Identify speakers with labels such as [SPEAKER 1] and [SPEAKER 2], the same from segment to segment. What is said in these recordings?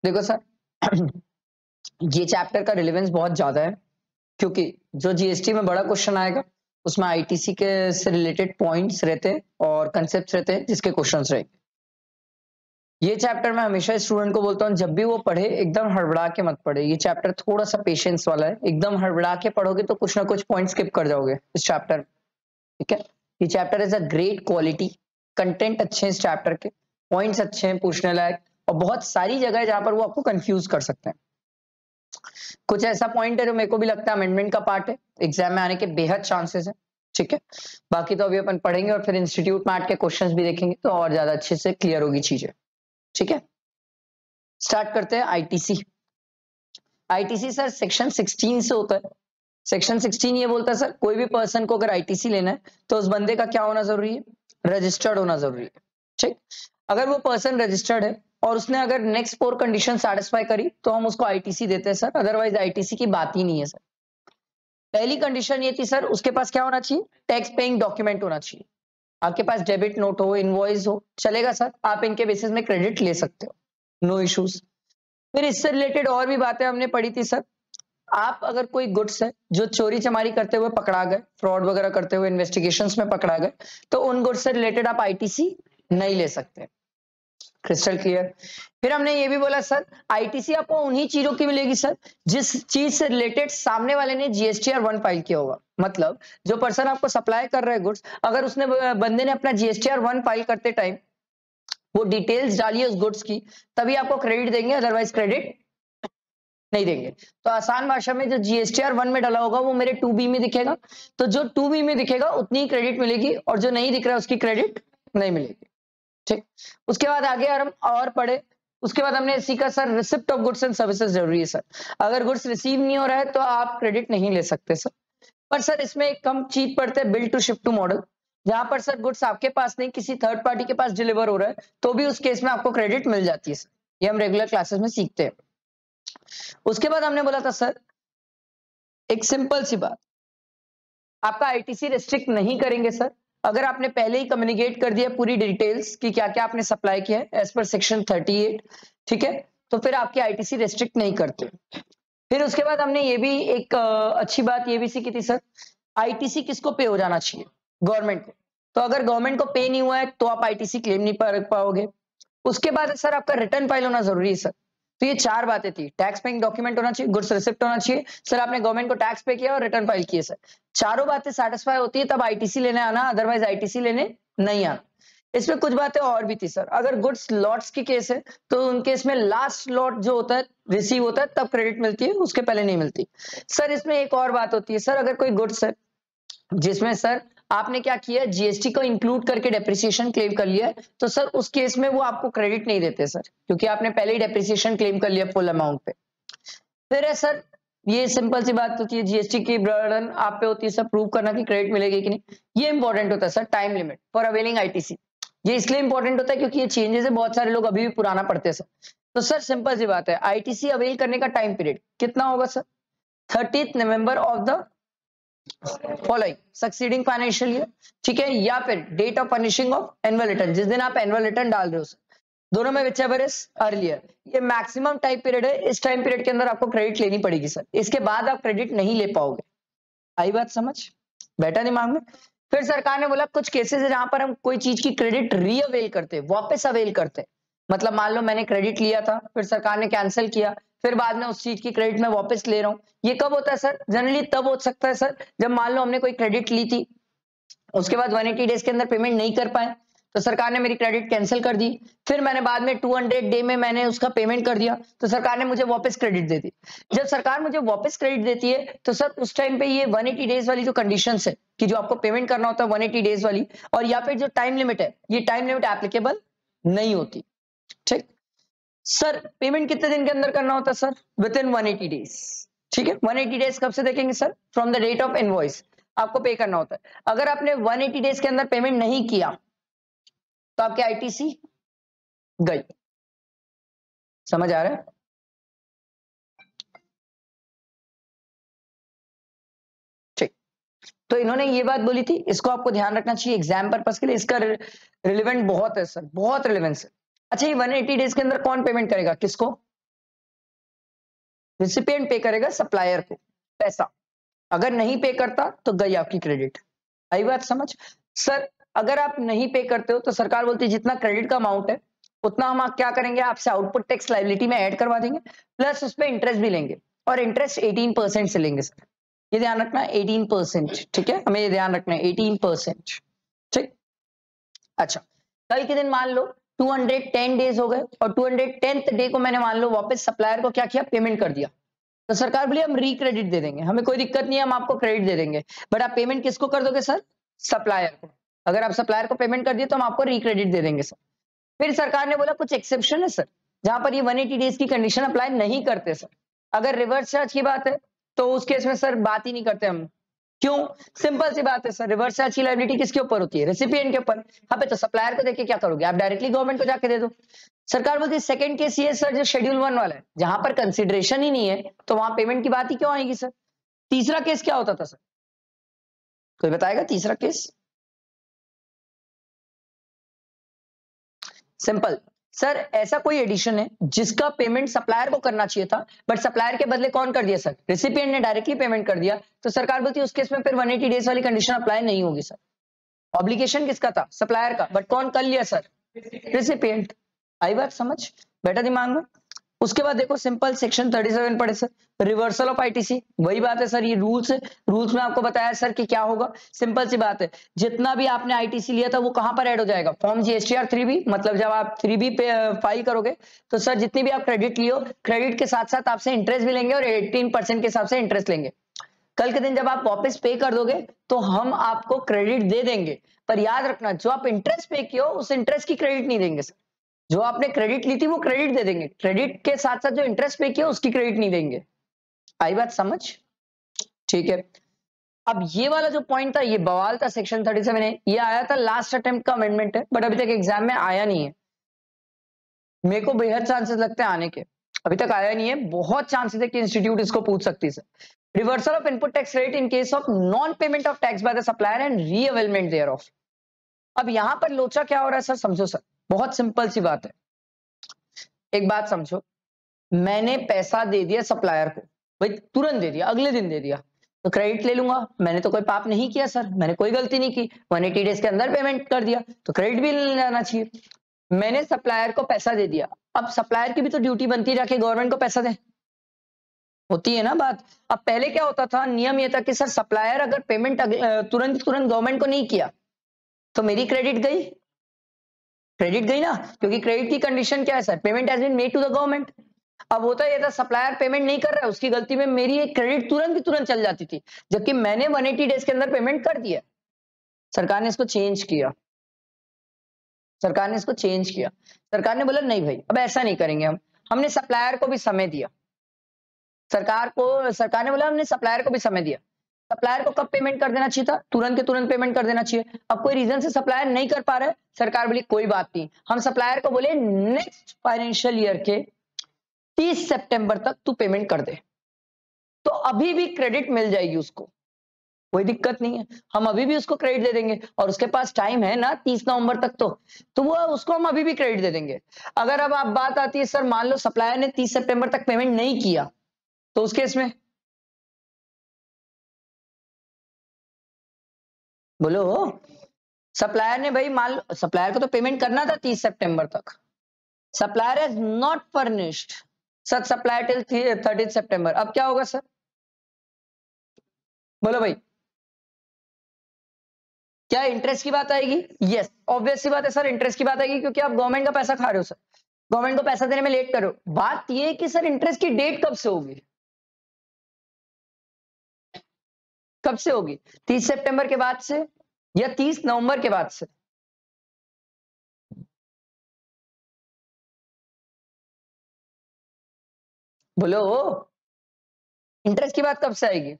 [SPEAKER 1] देखो सर ये चैप्टर का रिलेवेंस बहुत ज्यादा है, क्योंकि जो जीएसटी में बड़ा क्वेश्चन आएगा उसमें आईटीसी के से रिलेटेड पॉइंट्स रहते हैं और कंसेप्ट रहते हैं जिसके क्वेश्चंस रहेंगे। ये चैप्टर मैं हमेशा स्टूडेंट को बोलता हूँ, जब भी वो पढ़े एकदम हड़बड़ा के मत पढ़े। ये चैप्टर थोड़ा सा पेशेंस वाला है, एकदम हड़बड़ा के पढ़ोगे तो कुछ ना कुछ पॉइंट स्किप कर जाओगे इस चैप्टर में, ठीक है। ये chapter is a great quality, content अच्छे हैं इस चैप्टर के, पॉइंट्स अच्छे हैं पूछने लायक, और बहुत सारी जगह है जहां पर वो आपको कंफ्यूज कर सकते हैं। कुछ ऐसा पॉइंट है जो मेरे को भी लगता है अमेंडमेंट का पार्ट है, एग्जाम में आने के बेहद चांसेस है, ठीक है। बाकी तो अभी अपन पढ़ेंगे और फिर इंस्टीट्यूट मैट के क्वेश्चंस भी देखेंगे तो और ज्यादा अच्छे से क्लियर होगी चीजें, ठीक है। स्टार्ट करते हैं आईटीसी। आईटीसी सर सेक्शन 16 से होता है। सेक्शन 16 ये बोलता है सर कोई भी पर्सन को अगर आईटीसी लेना है तो उस बंदे का क्या होना जरूरी है, रजिस्टर्ड होना जरूरी है, ठीक। अगर वो पर्सन रजिस्टर्ड है और उसने अगर नेक्स्ट 4 कंडीशन सेटिस्फाई करी तो हम उसको आईटीसी देते हैं सर, अदरवाइज आईटीसी की बात ही नहीं है सर। पहली कंडीशन ये थी सर उसके पास क्या होना चाहिए, टैक्स पेइंग डॉक्यूमेंट होना चाहिए। आपके पास डेबिट नोट हो, इनवॉइस हो, चलेगा सर, आप इनके बेसिस में क्रेडिट ले सकते हो, नो इश्यूज। फिर इससे रिलेटेड और भी बातें हमने पढ़ी थी सर। आप अगर कोई गुड्स है जो चोरी चमारी करते हुए पकड़ा गए, फ्रॉड वगैरह करते हुए इन्वेस्टिगेशंस में पकड़ा गए, तो उन गुड्स से रिलेटेड आप आईटीसी नहीं ले सकते। Crystal clear. फिर हमने ये भी बोला सर आईटीसी आपको उन्हीं चीजों की मिलेगी सर जिस चीज से रिलेटेड सामने वाले ने जीएसटीआर 1 फाइल किया होगा। मतलब जो पर्सन आपको सप्लाई कर रहा है गुड्स, अगर उसने बंदे ने अपना जीएसटीआर 1 फाइल करते टाइम वो डिटेल्स डाली है उस गुड्स की, तभी आपको क्रेडिट देंगे, अदरवाइज क्रेडिट नहीं देंगे। तो आसान भाषा में जो जीएसटीआर 1 में डाला होगा वो मेरे 2B में दिखेगा, तो जो 2B में दिखेगा उतनी ही क्रेडिट मिलेगी, और जो नहीं दिख रहा है उसकी क्रेडिट नहीं मिलेगी, ठीक। उसके बाद आगे हम और पढ़े, उसके बाद हमने सीखा sir receipt of goods and services जरूरी है सर। अगर गुड्स रिसीव नहीं हो रहा है तो आप क्रेडिट नहीं ले सकते सर। पर सर इसमें एक कम चीज पढ़ते हैं, bill to ship to model, जहां पर सर गुड्स आपके पास नहीं किसी थर्ड पार्टी के पास डिलीवर हो रहा है तो भी उस केस में आपको क्रेडिट मिल जाती है सर। ये हम रेगुलर क्लासेस में सीखते हैं। उसके बाद हमने बोला था सर एक सिंपल सी बात, आपका आईटीसी रिस्ट्रिक्ट नहीं करेंगे सर अगर आपने पहले ही कम्युनिकेट कर दिया पूरी डिटेल्स कि क्या क्या आपने सप्लाई किया है एज पर सेक्शन 38, ठीक है, तो फिर आपकी आईटीसी रिस्ट्रिक्ट नहीं करते। फिर उसके बाद हमने ये भी एक अच्छी बात ये भी सीखी थी सर, आईटीसी किसको पे हो जाना चाहिए, गवर्नमेंट को। तो अगर गवर्नमेंट को पे नहीं हुआ है तो आप आईटीसी क्लेम नहीं कर पाओगे। उसके बाद सर आपका रिटर्न फाइल होना जरूरी है सर। तो ये 4 बातें थी, टैक्स पेइंग डॉक्यूमेंट होना चाहिए, गुड्स रिसिप्ट होना चाहिए सर, आपने गवर्नमेंट को टैक्स पे किया और रिटर्न फाइल किए सर। चारों बातें सेटिस्फाई होती है तब आईटीसी लेने आना, अदरवाइज आईटीसी लेने नहीं आना। इसमें कुछ बातें और भी थी सर, अगर गुड्स लॉट्स की केस है तो उन केस में लास्ट लॉट जो होता है रिसीव होता है तब क्रेडिट मिलती है, उसके पहले नहीं मिलती। सर इसमें एक और बात होती है सर, अगर कोई गुड्स है जिसमें सर आपने क्या किया, जीएसटी को इंक्लूड करके डेप्रिसिएशन क्लेम कर लिया है, तो सर उस केस में वो आपको क्रेडिट नहीं देते सर, क्योंकि आपने पहले ही डेप्रिसिएशन क्लेम कर लिया फुल अमाउंट पे। फिर है सर ये सिंपल सी बात होती है, जीएसटी की बर्डन आप पे होती है सर प्रूव करना कि क्रेडिट मिलेगी कि नहीं। ये इंपॉर्टेंट होता है sir, time limit for availing ITC. ये इसलिए इंपॉर्टेंट होता है क्योंकि ये चेंजेस है, बहुत सारे लोग अभी भी पुराना पढ़ते हैं सर। तो सर सिंपल सी बात है, आईटीसी अवेल करने का टाइम पीरियड कितना होगा sir, 30 November of the following succeeding financial year, ठीक है, या फिर date of furnishing of annual return, जिस दिन आप एनुअल रिटर्न डाल रहे हो सर, दोनों में विचएवर इज अर्लियर। ये मैक्सिमम टाइम पीरियड है, इस टाइम पीरियड के अंदर आपको क्रेडिट लेनी पड़ेगी सर, इसके बाद आप क्रेडिट नहीं ले पाओगे। आई बात समझ, बैठा दिमाग में। फिर सरकार ने बोला कुछ केसेस है जहां पर हम कोई चीज की क्रेडिट रीअवेल करते, वापस अवेल करते। मतलब मान लो मैंने क्रेडिट लिया था, फिर सरकार ने कैंसिल किया, फिर बाद में उस चीज की क्रेडिट मैं वापस ले रहा हूँ। ये कब होता है सर, जनरली तब हो सकता है सर जब मान लो हमने कोई क्रेडिट ली थी, उसके बाद 180 डेज के अंदर पेमेंट नहीं कर पाए तो सरकार ने मेरी क्रेडिट कैंसिल कर दी, फिर मैंने बाद में 200 डे में मैंने उसका पेमेंट कर दिया तो सरकार ने मुझे वापस क्रेडिट दे दी। जब सरकार मुझे वापस क्रेडिट देती है तो सर उस टाइम पे ये 180 डेज वाली जो कंडीशन है कि जो आपको पेमेंट करना होता है 180 डेज वाली, और या फिर जो टाइम लिमिट है, ये टाइम लिमिट एप्लीकेबल नहीं होती, ठीक। सर पेमेंट कितने दिन के अंदर करना होता है सर, विद इन 180 डेज, ठीक है। 180 डेज कब से देखेंगे sir, from the date of invoice आपको पे करना होता है। अगर आपने 180 डेज के अंदर पेमेंट नहीं किया तो आपके आईटीसी गई, समझ आ रहा है। ठीक, तो इन्होंने ये बात बोली थी, इसको आपको ध्यान रखना चाहिए एग्जाम पर्पस के लिए, इसका रिलेवेंट बहुत है सर, बहुत रिलेवेंस है। अच्छा ये 180 डेज के अंदर कौन पेमेंट करेगा, किसको, रिसिपिएंट पे करेगा सप्लायर को पैसा, अगर नहीं पे करता तो गई आपकी क्रेडिट। आई बात समझ? सर अगर आप नहीं पे करते हो तो सरकार बोलती है जितना क्रेडिट का अमाउंट है उतना हम क्या करेंगे, आपसे आउटपुट टैक्स लायबिलिटी में ऐड करवा देंगे, प्लस उस पर इंटरेस्ट भी लेंगे, और इंटरेस्ट 18% से लेंगे सर। ये ध्यान रखना है 18%, ठीक है, हमें ये ध्यान रखना है 18%, ठीक। अच्छा, कल के दिन मान लो 210 डेज हो गए और 210th डे को मैंने मान लो वापस सप्लायर को क्या किया, पेमेंट कर दिया, तो सरकार बोली हम रिक्रेडिट दे देंगे, हमें कोई दिक्कत नहीं है, हम आपको क्रेडिट दे देंगे, बट आप पेमेंट किसको कर दोगे सर, सप्लायर को। अगर आप सप्लायर को पेमेंट कर दिए तो हम आपको रिक्रेडिट दे देंगे सर। फिर सरकार ने बोला कुछ एक्सेप्शन है सर, जहां पर ये 180 डेज की कंडीशन अप्लाई नहीं करते सर। अगर रिवर्स चार्ज की बात है तो उस केस में सर बात ही नहीं करते हम। क्यों? सिंपल सी बात है सर, रिवर्स चार्ज की लायबिलिटी किसके ऊपर होती है, रेसिपिएंट के ऊपर। हाँ पे तो सप्लायर को देके क्या करोगे आप, डायरेक्टली गवर्नमेंट को जाके दे दो। सरकार बोलती है सेकंड केस ये सर जो शेड्यूल 1 वाला है, जहां पर कंसिडरेशन ही नहीं है तो वहां पेमेंट की बात ही क्यों आएगी सर। तीसरा केस क्या होता था सर, कोई बताएगा तीसरा केस? सिंपल सर, ऐसा कोई एडिशन है जिसका पेमेंट सप्लायर को करना चाहिए था बट सप्लायर के बदले कौन कर दिया सर, रेसिपिएंट ने डायरेक्टली पेमेंट कर दिया, तो सरकार बोलती है उस केस में फिर 180 डेज वाली कंडीशन अप्लाई नहीं होगी सर। ऑब्लिगेशन किसका था, सप्लायर का, बट कौन कर लिया सर, रेसिपिएंट। आई बात समझ, बैठा दिमाग में? उसके बाद देखो सिंपल सेक्शन 37 पढ़े सर, रिवर्सल ऑफ आईटीसी, वही बात है सर, ये रूल्स है, रूल्स में आपको बताया सर कि क्या होगा, सिंपल सी बात है, जितना भी आपने आईटीसी लिया था वो कहां पर ऐड हो जाएगा, फॉर्म जीएसटीआर 3B, मतलब जब आप 3B पे फाइल करोगे तो सर जितनी भी आप क्रेडिट लियो, क्रेडिट के साथ साथ आपसे इंटरेस्ट भी लेंगे और 18% के हिसाब से इंटरेस्ट लेंगे। कल के दिन जब आप वापस पे कर दोगे तो हम आपको क्रेडिट दे देंगे, पर याद रखना जो आप इंटरेस्ट पे किए हो उस इंटरेस्ट की क्रेडिट नहीं देंगे सर। जो आपने क्रेडिट ली थी वो क्रेडिट दे देंगे, क्रेडिट के साथ साथ जो इंटरेस्ट पे किया उसकी क्रेडिट नहीं देंगे। आई बात समझ? ठीक है। अब ये वाला जो पॉइंट था ये बवाल था सेक्शन 37 में, ये आया था लास्ट अटेम्प्ट का अमेंडमेंट है, बट अभी तक एग्जाम में आया नहीं है। मेरे को बेहद चांसेस लगते हैं आने के, अभी तक आया नहीं है, बहुत चांसेस है कि इंस्टीट्यूट इसको पूछ सकती है। Reversal of input tax rate in case of non payment of tax by the supplier and reavailment thereof. अब यहां पर लोचा क्या हो रहा है सर, समझो सर, बहुत सिंपल सी बात है। एक बात समझो, मैंने पैसा दे दिया सप्लायर को, भाई तुरंत दे दिया, अगले दिन दे दिया, तो क्रेडिट ले लूंगा, मैंने तो कोई पाप नहीं किया सर, मैंने कोई गलती नहीं की, 180 डेज के अंदर पेमेंट कर दिया तो क्रेडिट भी ले जाना चाहिए। मैंने सप्लायर को पैसा दे दिया, अब सप्लायर की भी तो ड्यूटी बनती है जाके गवर्नमेंट को पैसा दे, होती है ना बात। अब पहले क्या होता था, नियम ये था कि सर सप्लायर अगर पेमेंट तुरंत गवर्नमेंट को नहीं किया तो मेरी क्रेडिट गई, क्रेडिट गई ना, क्योंकि क्रेडिट की कंडीशन क्या है sir, payment has been made to the government. अब होता ये था सप्लायर पेमेंट नहीं कर रहा है, उसकी गलती में मेरी एक क्रेडिट तुरंत की तुरंत चल जाती थी, जबकि मैंने 180 डेज के अंदर पेमेंट कर दिया। सरकार ने इसको चेंज किया, सरकार ने इसको चेंज किया, सरकार ने बोला नहीं भाई अब ऐसा नहीं करेंगे हम, हमने सप्लायर को भी समय दिया, सरकार ने बोला हमने सप्लायर को भी समय दिया। सप्लायर को कब पेमेंट कर देना चाहिए था, तुरंत के तुरंत पेमेंट कर देना चाहिए। अब कोई रीजन से सप्लायर नहीं कर पा रहा है, सरकार बोली कोई बात नहीं, हम सप्लायर को बोले नेक्स्ट फाइनेंशियल ईयर के 30 सितंबर तक तू पेमेंट कर दे, तो अभी भी क्रेडिट मिल जाएगी उसको, कोई दिक्कत नहीं है, हम अभी भी उसको क्रेडिट दे देंगे, और उसके पास टाइम है ना 30 नवंबर तक, तो वो उसको हम अभी भी क्रेडिट दे देंगे। अगर अब आप बात आती है सर मान लो सप्लायर ने 30 सितंबर तक पेमेंट नहीं किया, तो उस केस में बोलो, सप्लायर ने भाई मान लो सप्लायर को तो पेमेंट करना था 30 सितंबर तक, supplier has not furnished such supply till 30 सितंबर, अब क्या होगा सर, बोलो भाई, क्या इंटरेस्ट की बात आएगी? यस ऑब्वियस सी बात है सर, इंटरेस्ट की बात आएगी, क्योंकि आप गवर्नमेंट का पैसा खा रहे हो सर, गवर्नमेंट को पैसा देने में लेट करो। बात यह है कि सर इंटरेस्ट की डेट कब से होगी, कब से होगी, 30 सितंबर के बाद से या 30 नवंबर के बाद से? बोलो, इंटरेस्ट की बात कब से आएगी?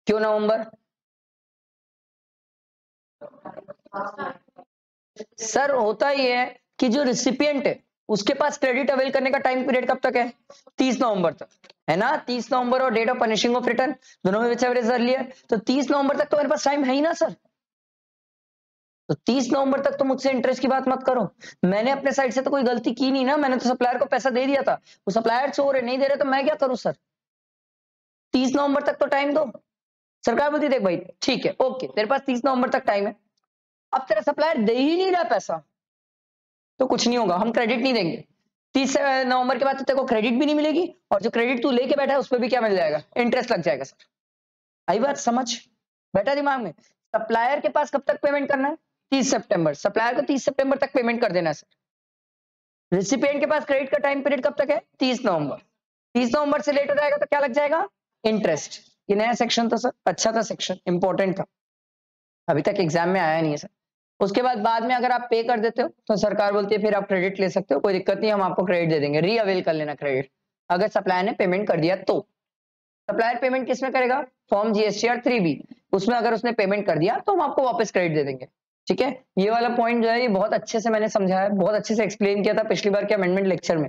[SPEAKER 1] क्यों नवंबर? सर होता ही है कि जो रिसिपिएंट है उसके पास क्रेडिट अवेल करने का टाइम पीरियड कब तक है, 30 नवंबर तक, है ना, 30 नवंबर और date of furnishing of return दोनों में विच एवर इज अर्लियर, तो 30 नवंबर तक तो मेरे पास टाइम है ही ना सर, तो 30 नवंबर तक तो मुझसे इंटरेस्ट की बात मत करो। मैंने अपने साइड से तो कोई गलती की नहीं ना, मैंने तो सप्लायर को पैसा दे दिया था। वो सप्लायर चोर है, नहीं दे रहे तो मैं क्या करूं सर? 30 नवंबर तक तो टाइम दो। सरकार बोलती देख भाई ठीक है, ओके, तेरे पास 30 नवंबर तक टाइम है, अब तेरा सप्लायर दे ही नहीं रहा पैसा तो कुछ नहीं होगा, हम क्रेडिट नहीं देंगे। 30 नवंबर के बाद तो तेरे को क्रेडिट भी नहीं मिलेगी, और जो क्रेडिट तू लेके बैठा है उस पर भी क्या मिल जाएगा? इंटरेस्ट लग जाएगा सर। आई बात समझ? बैठा दिमाग में? सप्लायर के पास कब तक पेमेंट करना है? 30 सितंबर। सप्लायर को 30 सितंबर तक पेमेंट कर देना है सर। रिसिपिएंट के पास क्रेडिट का टाइम पीरियड कब तक है? 30 नवंबर। 30 नवंबर से लेट हो जाएगा तो क्या लग जाएगा? इंटरेस्ट। ये नया सेक्शन था सर, अच्छा था सेक्शन, इंपॉर्टेंट था, अभी तक एग्जाम में आया नहीं है सर। उसके बाद में अगर आप पे कर देते हो तो सरकार बोलती है फिर आप क्रेडिट ले सकते हो, कोई दिक्कत नहीं, हम आपको क्रेडिट दे देंगे, रीअवेल कर लेना क्रेडिट, अगर सप्लायर ने पेमेंट कर दिया तो। सप्लायर पेमेंट किस में करेगा? फॉर्म जीएसटीआर 3B, उसमें अगर उसने पेमेंट कर दिया तो हम आपको वापस क्रेडिट दे देंगे। ठीक है, ये वाला पॉइंट जो है ये बहुत अच्छे से मैंने समझाया, बहुत अच्छे से एक्सप्लेन किया था पिछली बार के अमेंडमेंट लेक्चर में।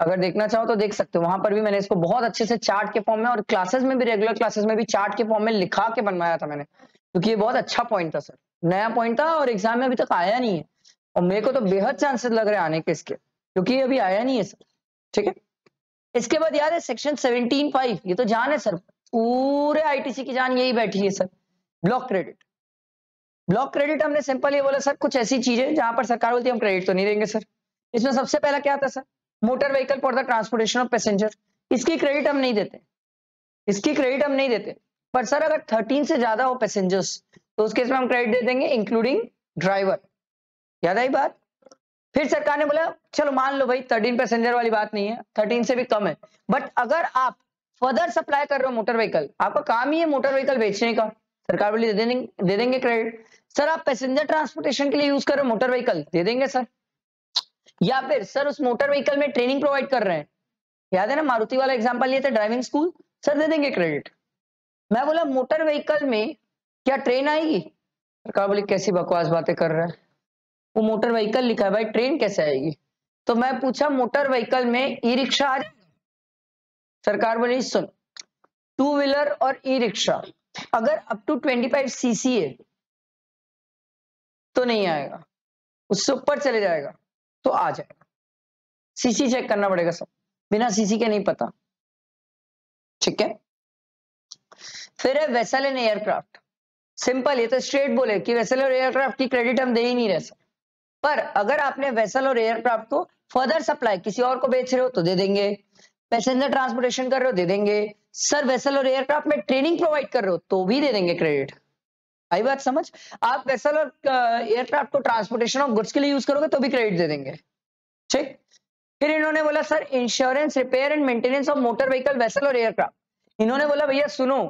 [SPEAKER 1] अगर देखना चाहो तो देख सकते हो, वहां पर भी मैंने इसको बहुत अच्छे से चार्ट के फॉर्म में और क्लासेस में भी, रेगुलर क्लासेस में भी चार्ट के फॉर्म में लिखा के बनवाया था मैंने, क्योंकि ये बहुत अच्छा पॉइंट था सर, नया पॉइंट था और एग्जाम में अभी तक आया नहीं है, और मेरे को तो बेहद चांसेस लग रहे हैं आने के इसके, क्योंकि ये अभी आया नहीं है सर। ठीक है, इसके बाद याद है सेक्शन 17(5), ये तो जान है सर, पूरे आईटीसी की जान यही बैठी है sir, block credit. Block credit हमने सिंपल ये बोला सर, कुछ ऐसी चीजें जहां पर सरकार बोलती है हम क्रेडिट तो नहीं देंगे सर। इसमें सबसे पहला क्या आता sir? Motor vehicle for the transportation of passenger, इसकी क्रेडिट हम नहीं देते, इसकी क्रेडिट हम नहीं देते। पर सर अगर 13 से ज्यादा हो पैसेंजर्स तो उस केस में हम क्रेडिट दे देंगे, इंक्लूडिंग ड्राइवर। याद आई बात? फिर सरकार ने बोला चलो मान लो भाई 13 पैसेंजर वाली बात नहीं है, 13 से भी कम है, बट अगर आप फर्दर सप्लाई कर रहे हो मोटर व्हीकल, आपका काम ही है मोटर व्हीकल बेचने का, सरकार बोली दे देंगे क्रेडिट। सर आप पैसेंजर ट्रांसपोर्टेशन के लिए यूज कर रहे हो मोटर व्हीकल, दे देंगे सर। या फिर सर उस मोटर व्हीकल में ट्रेनिंग प्रोवाइड कर रहे हैं, याद है ना मारुति वाला एग्जांपल लिए थे, ड्राइविंग स्कूल, सर दे देंगे क्रेडिट। मैं बोला मोटर व्हीकल में क्या ट्रेन आएगी? सरकार बोली कैसी बकवास बातें कर रहा है, वो मोटर व्हीकल लिखा है भाई, ट्रेन कैसे आएगी? तो मैं पूछा मोटर व्हीकल में ई रिक्शा आ जाएगा? सरकार बोली सुन, टू व्हीलर और ई रिक्शा अगर अप टू 25 सीसी है तो नहीं आएगा, उससे ऊपर चले जाएगा तो आ जाएगा। सीसी चेक करना पड़ेगा सब, बिना सीसी के नहीं पता। ठीक है, फिर है वेसल एंड एयरक्राफ्ट। सिंपल, ये तो स्ट्रेट बोले कि वेसल और एयरक्राफ्ट की क्रेडिट हम दे ही नहीं रहे सर, पर अगर आपने वेसल और एयरक्राफ्ट को फर्दर सप्लाई किसी और को बेच रहे हो तो दे देंगे, पैसेंजर ट्रांसपोर्टेशन कर रहे हो दे देंगे, सर वेसल और एयरक्राफ्ट में ट्रेनिंग प्रोवाइड कर रहे हो तो भी दे देंगे क्रेडिट। आई बात समझ? आप वेसल और एयरक्राफ्ट को ट्रांसपोर्टेशन ऑफ गुड्स के लिए यूज करोगे तो भी क्रेडिट दे देंगे। ठीक, फिर इन्होंने बोला sir insurance, repair and maintenance of motor vehicle, vessel और एयरक्राफ्ट। इन्होंने बोला भैया सुनो,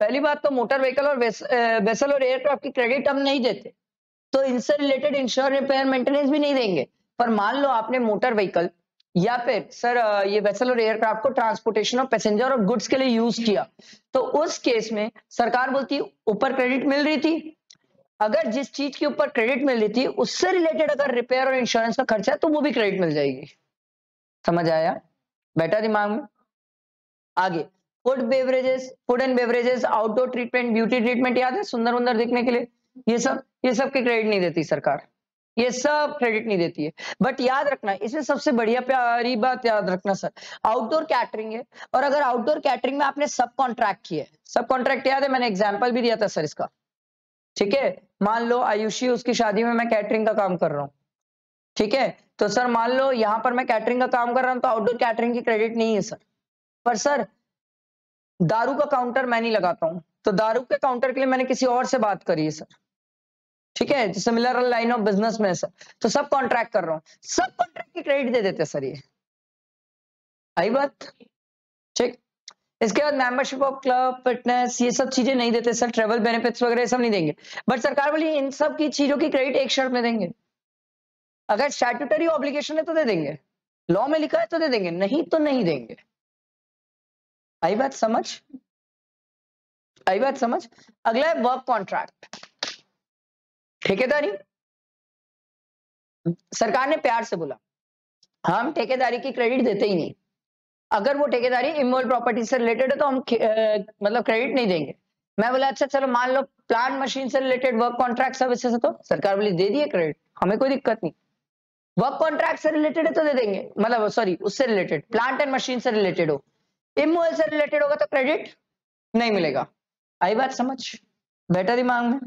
[SPEAKER 1] पहली बात तो मोटर व्हीकल और वेसल और एयरक्राफ्ट की क्रेडिट हम नहीं देते, तो इनसे रिलेटेड इंश्योर, रिपेयर, मेंटेनेंस भी नहीं देंगे। पर मान लो आपने मोटर व्हीकल या फिर सर ये वेसल और एयरक्राफ्ट को ट्रांसपोर्टेशन ऑफ पैसेंजर और गुड्स के लिए यूज किया, तो उस केस में सरकार बोलती है ऊपर क्रेडिट मिल रही थी, अगर जिस चीज के ऊपर क्रेडिट मिल रही थी उससे रिलेटेड अगर रिपेयर और इंश्योरेंस का खर्चा है तो वो भी क्रेडिट मिल जाएगी। समझ आया? बैठा दिमाग में? आगे food beverages, food and beverages, outdoor treatment, beauty treatment, याद है सुंदर उंदर दिखने के लिए, ये सब की क्रेडिट नहीं देती सरकार, ये सब क्रेडिट नहीं देती है। बट याद रखना, इसमें सबसे बढ़िया प्यारी बात याद रखना सर, आउटडोर कैटरिंग है, और अगर आउटडोर कैटरिंग में आपने सब कॉन्ट्रैक्ट किया है, सब कॉन्ट्रैक्ट याद है, मैंने एग्जाम्पल भी दिया था सर इसका। ठीक है, मान लो आयुषी, उसकी शादी में मैं कैटरिंग का काम कर रहा हूँ, ठीक है, तो सर मान लो यहां पर मैं कैटरिंग का काम कर रहा हूं तो आउटडोर कैटरिंग की क्रेडिट नहीं है सर। पर सर दारू का काउंटर मैं नहीं लगाता हूं, तो दारू के काउंटर के लिए मैंने किसी और से बात करी है सर, ठीक है, सिमिलर लाइन ऑफ बिजनेस में सर, तो सब कॉन्ट्रैक्ट कर रहा हूं, सब कॉन्ट्रैक्ट की क्रेडिट दे देते सर, ये आई बात? ठीक, इसके बाद मेंबरशिप ऑफ क्लब, फिटनेस, ये सब चीजें नहीं देते सर, ट्रेवल बेनिफिट्स वगैरह सब नहीं देंगे। बट सरकार बोली इन सब की चीजों की क्रेडिट एक शर्त में देंगे, अगर स्टैट्यूटरी ऑब्लिगेशन है तो दे देंगे, लॉ में लिखा है तो दे देंगे, नहीं तो नहीं देंगे। आई बात समझ? आई बात समझ? अगला है वर्क कॉन्ट्रैक्ट, ठेकेदारी। सरकार ने प्यार से बोला हम ठेकेदारी की क्रेडिट देते ही नहीं, अगर वो ठेकेदारी इमोरल प्रॉपर्टी से रिलेटेड है तो हम मतलब क्रेडिट नहीं देंगे। मैं बोला अच्छा चलो मान लो प्लांट मशीन से रिलेटेड वर्क कॉन्ट्रैक्ट सर्विसेज है, तो सरकार बोली दे दिए क्रेडिट, हमें कोई दिक्कत नहीं। वर्क कॉन्ट्रैक्ट से रिलेटेड है तो दे देंगे, मतलब सॉरी उससे रिलेटेड प्लांट एंड मशीन से रिलेटेड हो, इमोएल से रिलेटेड होगा तो क्रेडिट नहीं मिलेगा। आई बात समझ, बेटर दिमाग में।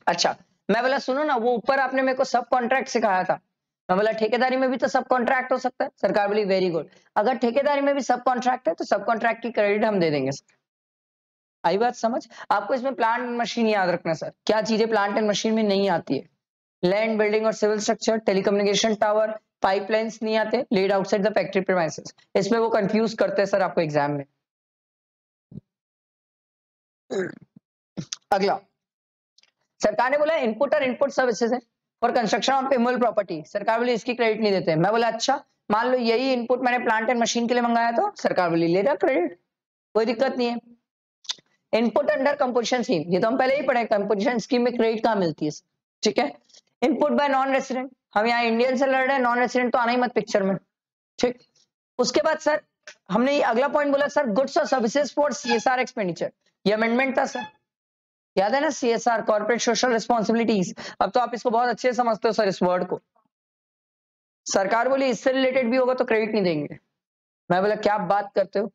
[SPEAKER 1] अच्छा मैं बोला सुनो ना, वो ऊपर आपने मेरे को सब कॉन्ट्रैक्ट सिखाया था, मैं बोला ठेकेदारी में भी तो सब कॉन्ट्रैक्ट हो सकता है। सरकार बोली वेरी गुड, अगर ठेकेदारी में भी सब कॉन्ट्रैक्ट है तो सब कॉन्ट्रैक्ट की क्रेडिट हम दे देंगे। आई बात समझ। आपको इसमें प्लांट एंड मशीन याद रखना सर, क्या चीजें प्लांट एंड मशीन में नहीं आती है, लैंड बिल्डिंग और civil structure, telecommunication tower, pipelines नहीं आते, laid outside the factory premises. इसमें वो कंफ्यूज करते हैं सर आपको एग्जाम में। अगला सरकार ने बोला इनपुट और इनपुट सर्विसेज है for construction of immovable property, सरकार बोली इसकी क्रेडिट नहीं देते। मैं बोला अच्छा मान लो यही इनपुट मैंने प्लांट एंड मशीन के लिए मंगाया, तो सरकार बोली ले रहा क्रेडिट, कोई दिक्कत नहीं है। इनपुट अंडर कंपोजिशन स्कीम, ये तो हम पहले ही पढ़े, कंपोजिशन स्कीम में क्रेडिट कहाँ मिलती है, ठीक है। इनपुट बाय नॉन रेसिडेंट, हम यहाँ इंडियन से लड़ रहे हैं, नॉन रेसिडेंट तो आना ही मत पिक्चर में, ठीक। उसके बाद सर हमने ये अगला पॉइंट बोला सर गुड्स और सर्विसेज फॉर सीएसआर एक्सपेंडिचर, ये अमेंडमेंट था सर, याद है ना, सीएसआर कॉर्पोरेट सोशल रिस्पॉन्सिबिलिटीज। अब तो आप इसको बहुत अच्छे से समझते हो सर इस वर्ड को। सरकार बोली इससे रिलेटेड भी होगा तो क्रेडिट नहीं देंगे। मैं बोला क्या बात करते हो,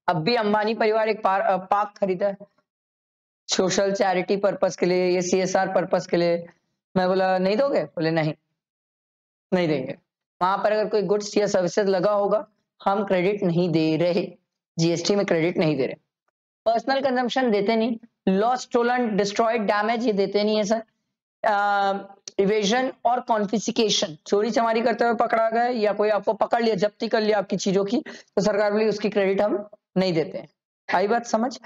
[SPEAKER 1] अब भी अंबानी परिवार एक पार्क खरीदा है सोशल चैरिटी पर्पस के लिए, ये सीएसआर पर्पस के लिए। मैं बोला नहीं दोगे, बोले नहीं नहीं देंगे। वहां पर अगर कोई गुड्स या सर्विसेज लगा होगा हम क्रेडिट नहीं दे रहे, जीएसटी में क्रेडिट नहीं दे रहे। पर्सनल कंजम्पशन देते नहीं, लॉस स्टोलन डिस्ट्रॉयड डैमेज ये देते नहीं है सर। इवेजन और कॉन्फिस्केशन, चोरी चमारी करते हुए पकड़ा गया या कोई आपको पकड़ लिया, जब्ती कर लिया आपकी चीजों की, तो सरकार बोली उसकी क्रेडिट हम नहीं देते हैं। आई बात समझ।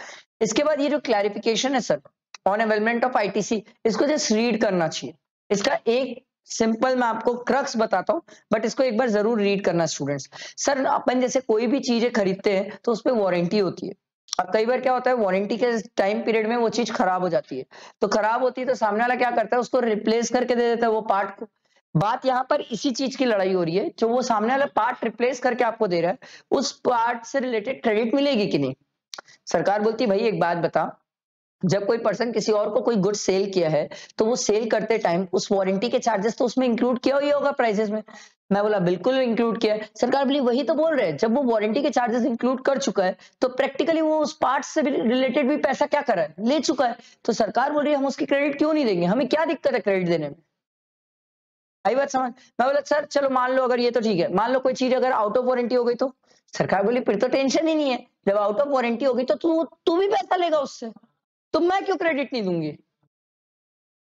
[SPEAKER 1] इसके बाद ये जो क्लैरिफिकेशन है sir on availment of ITC, इसको जस्ट रीड करना चाहिए। इसका एक सिंपल मैं आपको क्रक्स बताता हूँ, बट इसको एक बार जरूर रीड करना स्टूडेंट्स। सर अपन जैसे कोई भी चीजें खरीदते हैं तो उसपे वारंटी होती है। अब कई बार क्या होता है वारंटी के टाइम पीरियड में वो चीज खराब हो जाती है, तो खराब होती है तो सामने वाला क्या करता है उसको रिप्लेस करके दे देता है वो पार्ट को। बात यहाँ पर इसी चीज की लड़ाई हो रही है, जो वो सामने वाला पार्ट रिप्लेस करके आपको दे रहा है उस पार्ट से रिलेटेड क्रेडिट मिलेगी कि नहीं। सरकार बोलती है भाई एक बात बता, जब कोई पर्सन किसी और को कोई गुड सेल किया है तो वो सेल करते टाइम उस वारंटी के चार्जेस तो उसमें इंक्लूड किया ही होगा प्राइसेस में। मैं बोला बिल्कुल इंक्लूड किया है। सरकार बोली वही तो बोल रहे हैं, जब वो वारंटी के चार्जेस इंक्लूड कर चुका है तो प्रैक्टिकली वो उस पार्ट से रिलेटेड भी पैसा क्या कर रहा है, ले चुका है। तो सरकार बोल रही है हम उसकी क्रेडिट क्यों नहीं देंगे, हमें क्या दिक्कत है क्रेडिट देने में। आई बात समझ। मैं बोला सर चलो मान लो अगर ये तो ठीक है, मान लो कोई चीज अगर आउट ऑफ वारंटी हो गई तो सरकार बोली फिर तो टेंशन ही नहीं है, जब आउट ऑफ वारंटी होगी तो तू भी पैसा लेगा उससे, तो मैं क्यों क्रेडिट नहीं दूंगी।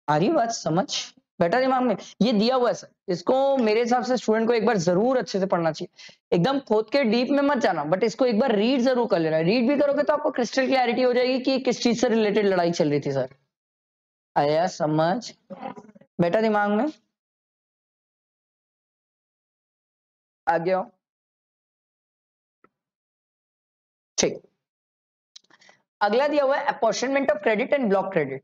[SPEAKER 1] आ रही बात समझ, बेटा दिमाग में ये दिया हुआ है सर, इसको मेरे हिसाब से स्टूडेंट को एक बार जरूर अच्छे से पढ़ना चाहिए। एकदम खोद के डीप में मत जाना, बट इसको एक बार रीड जरूर कर लेना। रीड भी करोगे तो आपको क्रिस्टल क्लैरिटी हो जाएगी कि किस चीज से रिलेटेड लड़ाई चल रही थी सर। आया समझ बेटा दिमाग में, आ गया ठीक। अगला दिया हुआ है apportionment of credit and block credit.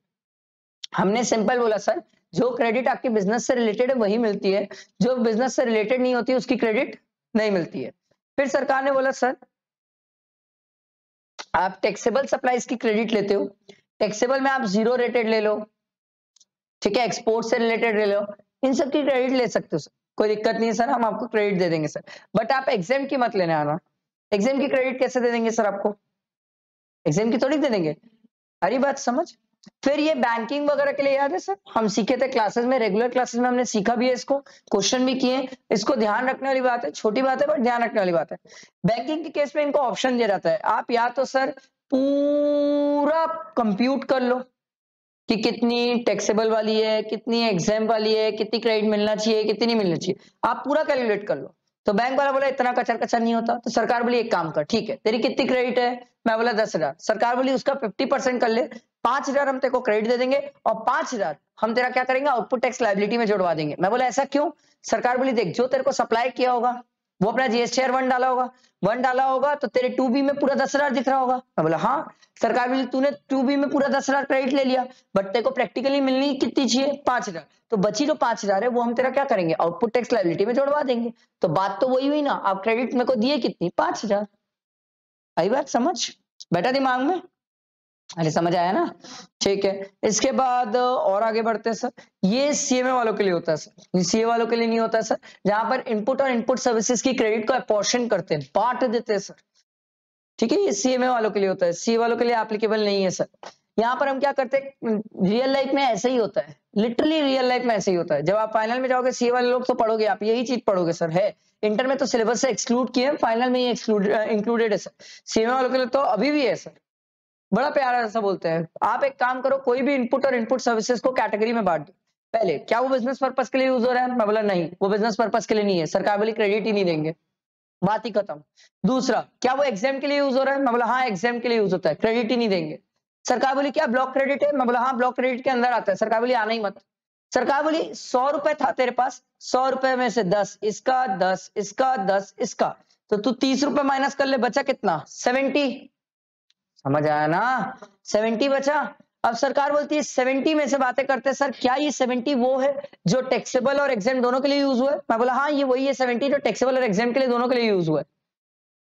[SPEAKER 1] हमने सिंपल बोला सर जो क्रेडिट आपके बिजनेस से रिलेटेड है वही मिलती है, जो बिजनेस से रिलेटेड नहीं होती उसकी क्रेडिट नहीं मिलती है। फिर सरकार ने बोला सर आप टैक्सेबल सप्लाईज की क्रेडिट लेते हो, टैक्सेबल में आप जीरो रेटेड ले लो, ठीक है, एक्सपोर्ट से रिलेटेड ले लो, इन सब की क्रेडिट ले सकते हो सर, कोई दिक्कत नहीं है सर, हम आपको क्रेडिट दे देंगे सर। बट आप एग्जाम की मत लेने आना, एग्जाम की क्रेडिट कैसे दे देंगे सर आपको, एग्जाम की थोड़ी दे देंगे। हरी बात समझ। फिर ये बैंकिंग वगैरह के लिए याद है सर, हम सीखे थे क्लासेस में, रेगुलर क्लासेस में हमने सीखा भी है इसको, क्वेश्चन भी किए। इसको ध्यान रखने वाली बात है, छोटी बात है बट ध्यान रखने वाली बात है। बैंकिंग के केस में इनको ऑप्शन दिया जाता है, आप या तो सर पूरा कंप्यूट कर लो कि कितनी टैक्सेबल वाली है, कितनी एग्जाम वाली है, कितनी क्रेडिट मिलना चाहिए, कितनी नहीं मिलना चाहिए, आप पूरा कैलकुलेट कर लो। तो बैंक वाला बोला इतना कचर कचर नहीं होता, तो सरकार बोली एक काम कर, ठीक है तेरी कितनी क्रेडिट है, मैं बोला 10,000, सरकार बोली उसका 50% कर ले, 5,000 हम तेरे को क्रेडिट दे देंगे और 5,000 हम तेरा क्या करेंगे आउटपुट टैक्स लायबिलिटी में जुड़वा देंगे। मैं बोला ऐसा क्यों, सरकार बोली देख जो तेरे को सप्लाई किया होगा वो अपना जीएसटीआर 1 डाला होगा, 1 डाला होगा तो तेरे 2B में पूरा 10,000 दिख रहा होगा। मैं बोला हाँ, सरकार बोली तूने 2B में पूरा 10,000 क्रेडिट ले लिया, बट तेरे को प्रैक्टिकली मिलनी कितनी चाहिए 5,000, तो बची जो 5,000 है वो हम तेरा क्या करेंगे आउटपुट टैक्स लायबिलिटी में जोड़वा देंगे। तो बात तो वही हुई ना, आप क्रेडिट मेरे को दिए कितनी 5,000। आई बात समझ बेटा दिमाग में। अरे समझ आया ना, ठीक है। इसके बाद और आगे बढ़ते हैं सर। ये सीएमए वालों के लिए होता है सर, सीए वालों के लिए नहीं होता है सर। जहां पर इनपुट और इनपुट सर्विसेज की क्रेडिट को अपॉर्शन करते हैं, बांट देते हैं सर, ठीक है। ये सीएमए वालों के लिए होता है, सीए वालों के लिए एप्लीकेबल नहीं है सर। यहाँ पर हम क्या करते हैं, रियल लाइफ में ऐसे ही होता है, लिटरली रियल लाइफ में ऐसे ही होता है। जब आप फाइनल में जाओगे सीए वाले लोग तो पढ़ोगे, आप यही चीज पढ़ोगे सर। है इंटर में तो सिलेबस से एक्सक्लूड किए, फाइनल में ये इंक्लूडेड है सर। सीएमए वालों के लिए तो अभी भी है सर, बड़ा प्यारा ऐसा बोलते हैं। आप एक काम करो, कोई भी इनपुट और इनपुट सर्विसेज को कैटेगरी में बांट दो। पहले, क्या वो बिजनेस पर्पस के लिए यूज हो रहा है? मैं बोला नहीं, वो बिजनेस पर्पस के लिए नहीं है, सरकार बोली क्रेडिट ही नहीं देंगे, बात ही खत्म। दूसरा, क्या वो एग्जाम के लिए यूज हो रहा है? मैं बोला हाँ एग्जाम के लिए यूज होता है, क्रेडिट ही नहीं देंगे। सरकार बोली क्या ब्लॉक क्रेडिट है? मैं बोला हाँ ब्लॉक क्रेडिट के अंदर आता है। सरकार बोली आना ही मत। सरकार बोली 100 रुपए था तेरे पास, 100 रुपए में से 10 इसका, 10 इसका, 10 इसका, तो तू 30 रुपए माइनस कर ले, बचा कितना? 70। समझ आया ना, 70 बचा। अब सरकार बोलती है 70 में से बातें करते हैं सर, क्या ये 70 वो है जो टैक्सेबल और एग्जाम दोनों के लिए यूज हुआ है? मैं बोला हाँ ये वही है 70 जो टैक्सेबल और एग्जाम के लिए दोनों के लिए यूज हुआ है,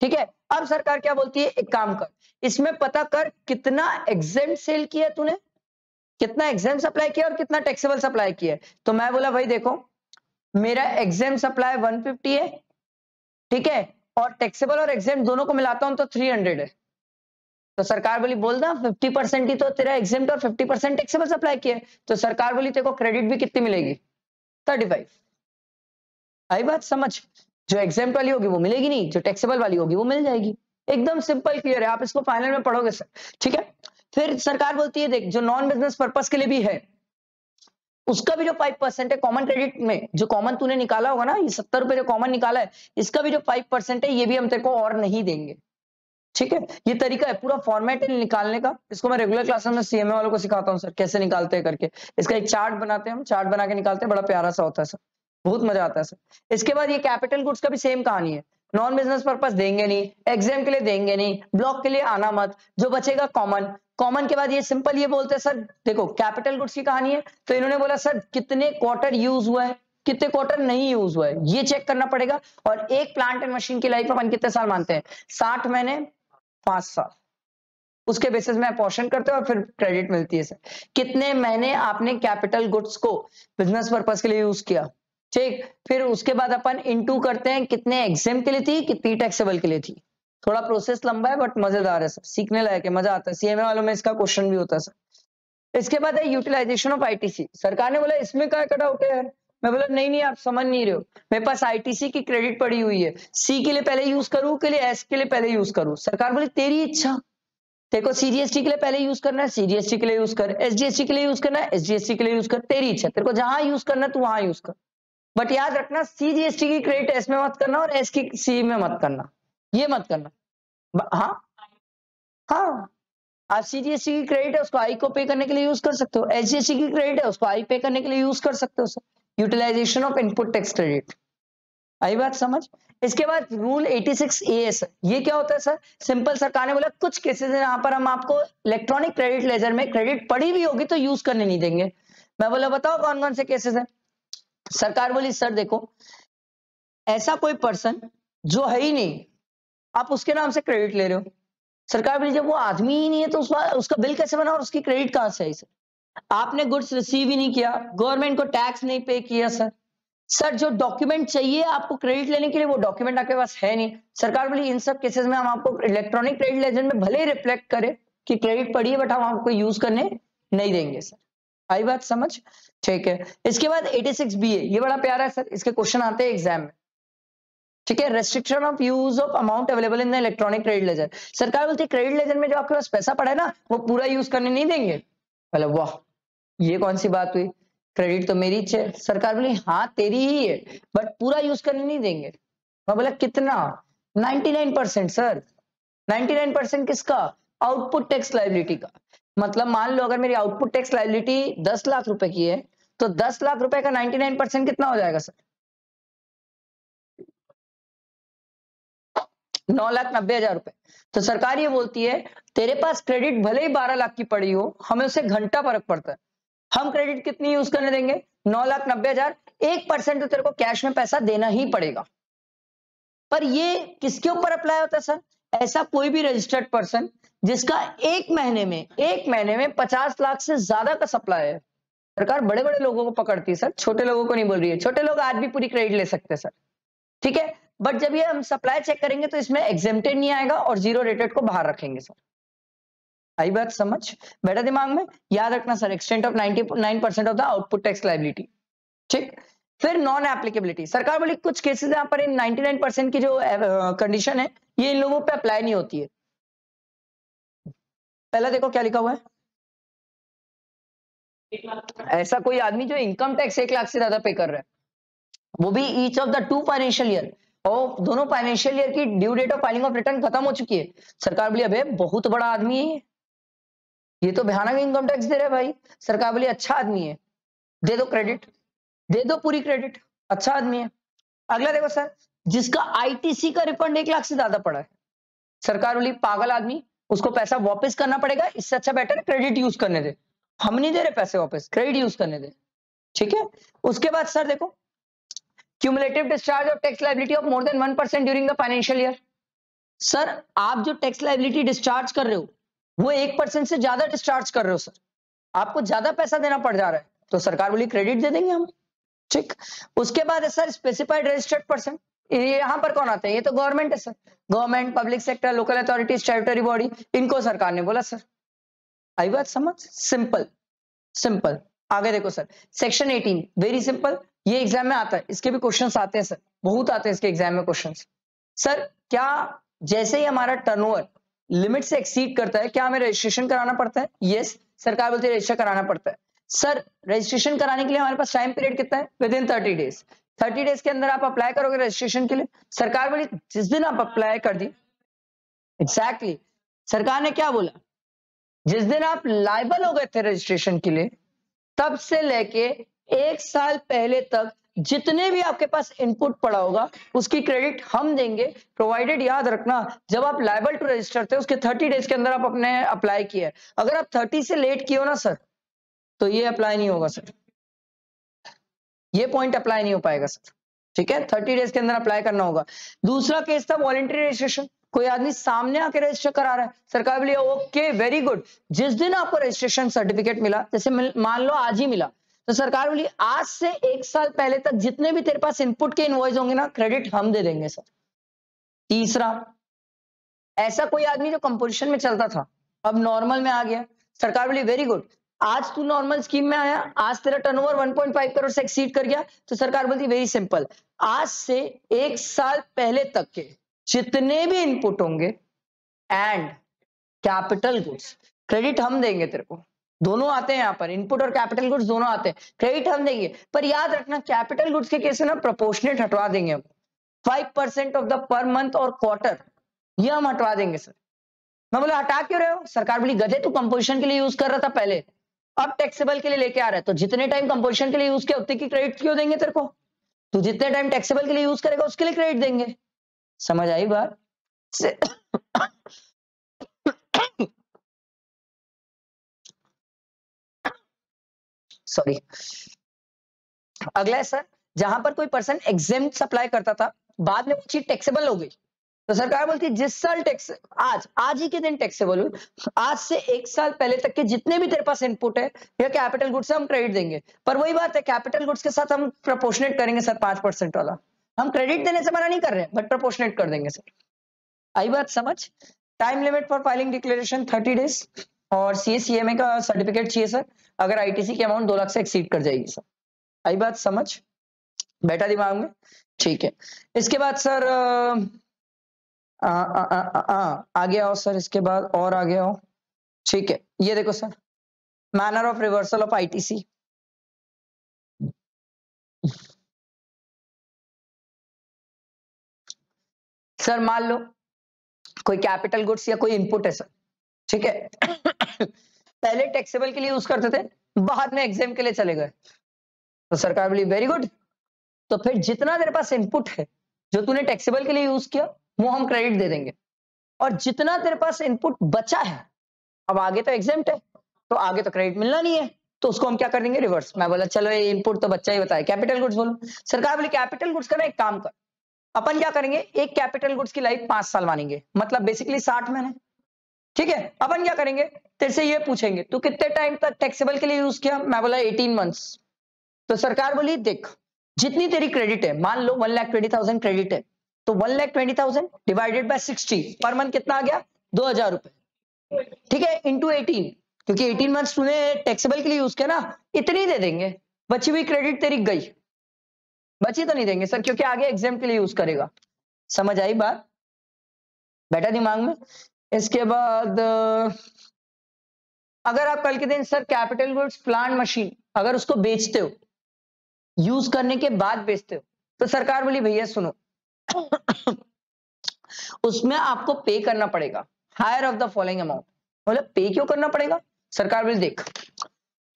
[SPEAKER 1] ठीक है। अब सरकार क्या बोलती है, एक काम कर, इसमें पता कर कितना एग्जाम सेल किया तूने, कितना एग्जाम सप्लाई किया और कितना टैक्सेबल सप्लाई किया। तो मैं बोला भाई देखो, मेरा एग्जाम सप्लाई 150 है, ठीक है, और टैक्सेबल और एग्जाम दोनों को मिलाता हूं तो 300 है। तो सरकार बोली बोल ना 50% ही तो तेरा एग्जाम और 50% टैक्सेबल सप्लाई किया है। तो सरकार बोली तेरे को क्रेडिट भी कितनी मिलेगी? 35। आई बात समझ? जो एग्जाम वाली होगी वो मिलेगी नहीं, जो टैक्सेबल वाली होगी वो मिल जाएगी। एकदम सिंपल क्लियर है, आप इसको फाइनल में पढ़ोगे सर, ठीक है। फिर सरकार बोलती है देख, जो नॉन बिजनेस पर्पस के लिए भी है उसका भी जो 5% है कॉमन क्रेडिट में, जो कॉमन तूने निकाला होगा ना, ये 70 रुपए जो कॉमन निकाला है, इसका भी जो 5% है ये भी हम तेरे को और नहीं देंगे, ठीक है। ये तरीका है पूरा फॉर्मेट निकालने का। इसको मैं रेगुलर क्लासेस में सीएमए वालों को सिखाता हूँ सर, कैसे निकालते हैं करके। इसका एक चार्ट बनाते हैं हम, चार्ट बना के निकालते हैं, बड़ा प्यारा सा होता है सर, बहुत मजा आता है सर। इसके बाद ये कैपिटल गुड्स का भी सेम कहानी है, नॉन बिजनेस पर्पस देंगे नहीं, एग्जाम के लिए देंगे नहीं, ब्लॉक के लिए आना मत, जो बचेगा कॉमन। कॉमन के बाद ये सिंपल ये बोलते हैं सर देखो कैपिटल गुड्स की कहानी है, तो इन्होंने बोला सर कितने क्वार्टर यूज हुआ है, कितने क्वार्टर नहीं यूज हुआ है, ये चेक करना पड़ेगा। और एक प्लांट एंड मशीन की लाइफ अपन कितने साल मानते हैं? 60 महीने 5 साल, उसके बेसिस में अपॉर्शन करते हैं और फिर क्रेडिट मिलती है सर। कितने महीने आपने कैपिटल गुड्स को बिजनेस पर्पस के लिए यूज किया, ठीक। फिर उसके बाद अपन इनटू करते हैं कितने एग्जाम के लिए थी, कितनी टैक्सेबल के लिए थी। थोड़ा प्रोसेस लंबा है बट मजेदार है सर, सीखने लायक है, मजा आता है। सीएमए वालों में इसका क्वेश्चन भी होता है सर। इसके बाद है यूटिलाइजेशन ऑफ आईटीसी। सरकार ने बोला इसमें क्या कट आउट है? मैं बोला नहीं नहीं आप समझ नहीं रहे हो, मेरे पास आईटीसी की क्रेडिट पड़ी हुई है, सी के लिए पहले यूज करूं के लिए एस के लिए पहले यूज करूं? सरकार बोली तेरी इच्छा, देखो सीजीएसटी के लिए पहले यूज करना है सीजीएसटी के लिए यूज कर, एसजीएसटी के लिए यूज करना है एसजीएसटी के लिए यूज कर, तेरी इच्छा, तेरे को जहां यूज करना है तू वहां यूज कर। बट याद रखना सीजीएसटी की क्रेडिट एस में मत करना और एस की सी में मत करना, ये मत करना। हाँ हाँ, आप सीजीएसटी की क्रेडिट है उसको आई को पे करने के लिए यूज कर सकते हो, एसजीएसटी की क्रेडिट है उसको आई पे करने के लिए यूज कर सकते हो sir. Utilisation of input tax credit, आई बात समझ? इसके बाद रूल 86 ए सर, ये क्या होता है सर? सिंपल, सरकार ने बोला कुछ केसेस है यहाँ पर हम आपको इलेक्ट्रॉनिक क्रेडिट लेजर में क्रेडिट पड़ी भी होगी तो यूज करने नहीं देंगे। मैं बोला बताओ कौन कौन से केसेस है? सरकार बोली सर देखो, ऐसा कोई पर्सन जो है ही नहीं, आप उसके नाम से क्रेडिट ले रहे हो। सरकार बोली जब वो आदमी ही नहीं है तो उसका बिल कैसे बना और उसकी क्रेडिट कहां से आई सर? आपने गुड्स रिसीव ही नहीं किया, गवर्नमेंट को टैक्स नहीं पे किया सर। सर जो डॉक्यूमेंट चाहिए आपको क्रेडिट लेने के लिए वो डॉक्यूमेंट आपके पास है नहीं। सरकार बोली इन सब केसेस में हम आपको इलेक्ट्रॉनिक क्रेडिट लेजर में भले ही रिफ्लेक्ट करें कि क्रेडिट पड़ी है बट हम आपको यूज करने नहीं देंगे सर। आई बात समझ? ठीक है। इसके बाद 86 बी है, ये बड़ा प्यारा है सर, इसके क्वेश्चन आते हैं एग्जाम में, ठीक है। Restriction of use of amount available in the electronic credit ledger. सरकार बोलती है क्रेडिट लेजर में जो आपके पास पैसा पड़ा है ना वो पूरा यूज करने नहीं देंगे। बोले वाह ये कौन सी बात हुई, क्रेडिट तो मेरी है। सरकार बोली हाँ तेरी ही है बट पूरा यूज करने नहीं देंगे। मैं बोला कितना? 99% सर। 99% किसका? आउटपुट टैक्स लायबिलिटी का। मतलब मान लो अगर मेरी आउटपुट टैक्स लायबिलिटी 10 लाख रुपए की है तो 10 लाख रुपए का 99% कितना हो जाएगा सर? 9,90,000 रुपए। तो सरकार ये बोलती है तेरे पास क्रेडिट भले ही 12 लाख की पड़ी हो, हमें उससे घंटा फर्क पड़ता है, हम क्रेडिट कितनी यूज करने देंगे? 9,90,000। 1% तो तेरे को कैश में पैसा देना ही पड़ेगा। पर ये किसके ऊपर अप्लाई होता है सर? ऐसा कोई भी रजिस्टर्ड पर्सन जिसका एक महीने में 50 लाख से ज्यादा का सप्लाई है, सरकार बड़े बड़े लोगों को पकड़ती है सर, छोटे लोगों को नहीं बोल रही है। छोटे लोग आज भी पूरी क्रेडिट ले सकते हैं सर, ठीक है। बट जब ये हम सप्लाई चेक करेंगे तो इसमें एग्जेम्प्टेड नहीं आएगा और जीरो रेटेड को बाहर रखेंगे सर। आई बात समझ? बेटा दिमाग में याद रखना sir, extent of 99% of the output tax liability, ठीक। फिर नॉन एप्लीकेबिलिटी, सरकार बोली कुछ केसेस यहाँ पर इन 99% की जो कंडीशन है ये इन लोगों पे अप्लाई नहीं होती है। पहला देखो क्या लिखा हुआ है, ऐसा कोई आदमी जो इनकम टैक्स 1 लाख से ज्यादा पे कर रहा है, वो भी each of the 2 financial year, और दोनों फाइनेंशियल ईयर की due date of filing of return खत्म हो चुकी है। सरकार बोली अबे बहुत बड़ा आदमी है ये तो भयानक इनकम टैक्स दे रहा है भाई। सरकार बोली अच्छा आदमी है, दे दो क्रेडिट, दे दो पूरी क्रेडिट, अच्छा आदमी है। अगला देखो सर, जिसका आईटीसी का रिफंड 1 लाख से ज्यादा पड़ा है, सरकार बोली पागल आदमी, उसको पैसा वापस करना पड़ेगा, इससे अच्छा बेटर है क्रेडिट यूज करने दे, हम नहीं दे रहे पैसे वापस, क्रेडिट यूज करने दे, ठीक है। उसके बाद सर देखो, cumulative discharge of tax liability of more than 1% during the financial year. Sir आप जो टैक्स लायबिलिटी डिस्चार्ज कर रहे हो वो 1% से ज्यादा डिस्चार्ज कर रहे हो सर, आपको ज्यादा पैसा देना पड़ जा रहा है, तो सरकार बोली क्रेडिट दे देंगे हम, ठीक। उसके बाद है सर स्पेसिफाइड रजिस्टर्ड पर्सन, यहाँ पर कौन आता है, ये तो गवर्नमेंट है sir, government, public sector, local authority, statutory body, इनको सरकार ने बोला सर। आई बात समझ? Simple simple. आगे देखो सर, सेक्शन 18 वेरी सिंपल, ये एग्जाम में आता है, इसके भी क्वेश्चंस आते हैं सर, बहुत आते हैं इसके एग्जाम में क्वेश्चंस। सर क्या जैसे ही हमारा टर्नओवर लिमिट से एक्सीड करता है क्या हमें रजिस्ट्रेशन कराना पड़ता है? यस, सरकार बोलती है रजिस्टर कराना पड़ता है। सर रजिस्ट्रेशन कराने के लिए हमारे पास टाइम पीरियड कितना है? With in 30 days. 30 डेज के अंदर आप अप्लाई करोगे रजिस्ट्रेशन के लिए। सरकार बोली जिस दिन आप अप्लाई कर दी, एग्जैक्टली सरकार ने क्या बोला, जिस दिन आप लायबल हो गए थे रजिस्ट्रेशन के लिए, तब से लेके 1 साल पहले तक जितने भी आपके पास इनपुट पड़ा होगा उसकी क्रेडिट हम देंगे, प्रोवाइडेड याद रखना जब आप लायबल टू रजिस्टर थे उसके 30 डेज के अंदर आप अपने अप्लाई किए। अगर आप 30 से लेट किए हो ना सर तो ये अप्लाई नहीं होगा सर, ये पॉइंट अप्लाई नहीं हो पाएगा सर, ठीक है। 30 डेज के अंदर अप्लाई करना होगा। दूसरा केस था वॉलंटरी रजिस्ट्रेशन, कोई आदमी सामने आके रजिस्टर करा रहा है, सरकार बोली ओके वेरी गुड, जिस दिन आपको रजिस्ट्रेशन सर्टिफिकेट मिला, जैसे मान लो आज ही मिला, तो सरकार बोली आज से 1 साल पहले तक जितने भी तेरे पास इनपुट के इनवॉइस होंगे ना, क्रेडिट हम दे देंगे सर। तीसरा, ऐसा कोई आदमी जो कंपोजिशन में चलता था अब नॉर्मल में आ गया, सरकार बोली वेरी गुड, आज तू नॉर्मल स्कीम में आया, आज तेरा टर्नओवर 1.5 करोड़ से एक्सीड कर गया, तो सरकार बोलती वेरी सिंपल, आज से 1 साल पहले तक के जितने भी इनपुट होंगे एंड कैपिटल गुड्स, क्रेडिट हम देंगे तेरे को। दोनों आते हैं यहाँ पर, इनपुट और कैपिटल गुड्स दोनों आते हैं, क्रेडिट हम देंगे। पर याद रखना कैपिटल गुड्स के केस में ना प्रोपोर्शनेट हटवा देंगे हम, 5% ऑफ द पर मंथ और क्वार्टर, ये हम हटवा देंगे सर। मैं बोला हटा क्यों रहे हो? सरकार बोली गधे तू कंपोजिशन के लिए यूज कर रहा था पहले, अब टैक्सेबल के लिए लेके आ रहा है, तो जितने टाइम कंपोजिशन के लिए यूज किया उतने की क्रेडिट क्यों देंगे तेरे को? तू जितने टाइम टैक्सेबल के लिए यूज करेगा उसके लिए क्रेडिट देंगे। समझ आई बात? सॉरी। अगला है सर, जहां पर कोई पर्सन एग्जेम्प्ट सप्लाई करता था, बाद में वो चीज टैक्सेबल हो गई, तो सरकार बोलती है जिस साल टैक्स आज ही के दिन टैक्सेबल हुई, आज से 1 साल पहले तक के जितने भी तेरे पास इनपुट है या कैपिटल गुड्स से हम क्रेडिट देंगे। पर वही बात है, कैपिटल गुड्स के साथ हम प्रोपोर्शनेट करेंगे सर, 5% वाला, हम क्रेडिट देने से मना नहीं कर रहे हैं बट प्रोपोर्शनेट कर देंगे सर। आई बात समझ? Time limit for filing declaration 30 days, और CA-CMA का सर्टिफिकेट चाहिए सर अगर आईटीसी की अमाउंट 2 लाख से एक्सीड कर जाएगी सर। आई बात समझ? बैठा दिमाग में? ठीक है। इसके बाद सर आगे आओ सर, इसके बाद और आगे आओ, ठीक है। ये देखो sir, manner of reversal of ITC. Sir मान लो कोई कैपिटल गुड्स या कोई इनपुट है सर, ठीक है। पहले टैक्सेबल के लिए यूज करते थे, बाद में एग्जाम के लिए चले गए, तो सरकार बोली वेरी गुड, तो फिर जितना तेरे पास इनपुट है जो तूने टैक्सेबल के लिए यूज किया वो हम क्रेडिट दे देंगे, और जितना तेरे पास इनपुट बचा है, अब आगे तो एग्जाम्प्ट है तो आगे तो क्रेडिट मिलना नहीं है, तो उसको हम क्या कर देंगे रिवर्स। मैं बोला चलो ये इनपुट तो बच्चा ही बताए, कैपिटल गुड्स बोलो। सरकार बोली कैपिटल गुड्स का ना एक काम कर, अपन क्या करेंगे, एक कैपिटल गुड्स की लाइफ 5 साल मानेंगे, मतलब बेसिकली 60 महीने। ठीक है, अपन क्या करेंगे, तेरे से ये पूछेंगे तू कितने टाइम तक टैक्सेबल के लिए यूज किया, मैं बोला 18 मंथ्स। तो सरकार बोली देख जितनी तेरी क्रेडिट है, मान लो 1,20,000 क्रेडिट है, तो 1,20,000 डिवाइडेड बाय 60 पर मंथ कितना आ गया, 2,000 रुपए। ठीक है, इंटू 18, क्योंकि 18 मंथ्स तूने टैक्सेबल के लिए यूज किया ना, इतनी दे देंगे। बची हुई क्रेडिट तेरी गई, बची तो नहीं देंगे सर, क्योंकि आगे एग्जाम के लिए यूज करेगा। समझ आई बात, बैठा दिमाग में। इसके बाद अगर आप कल के दिन sir capital goods plant machine अगर उसको बेचते हो, यूज करने के बाद बेचते हो, तो सरकार बोली भैया सुनो उसमें आपको पे करना पड़ेगा higher of the following amount. बोले पे क्यों करना पड़ेगा, सरकार बोली देख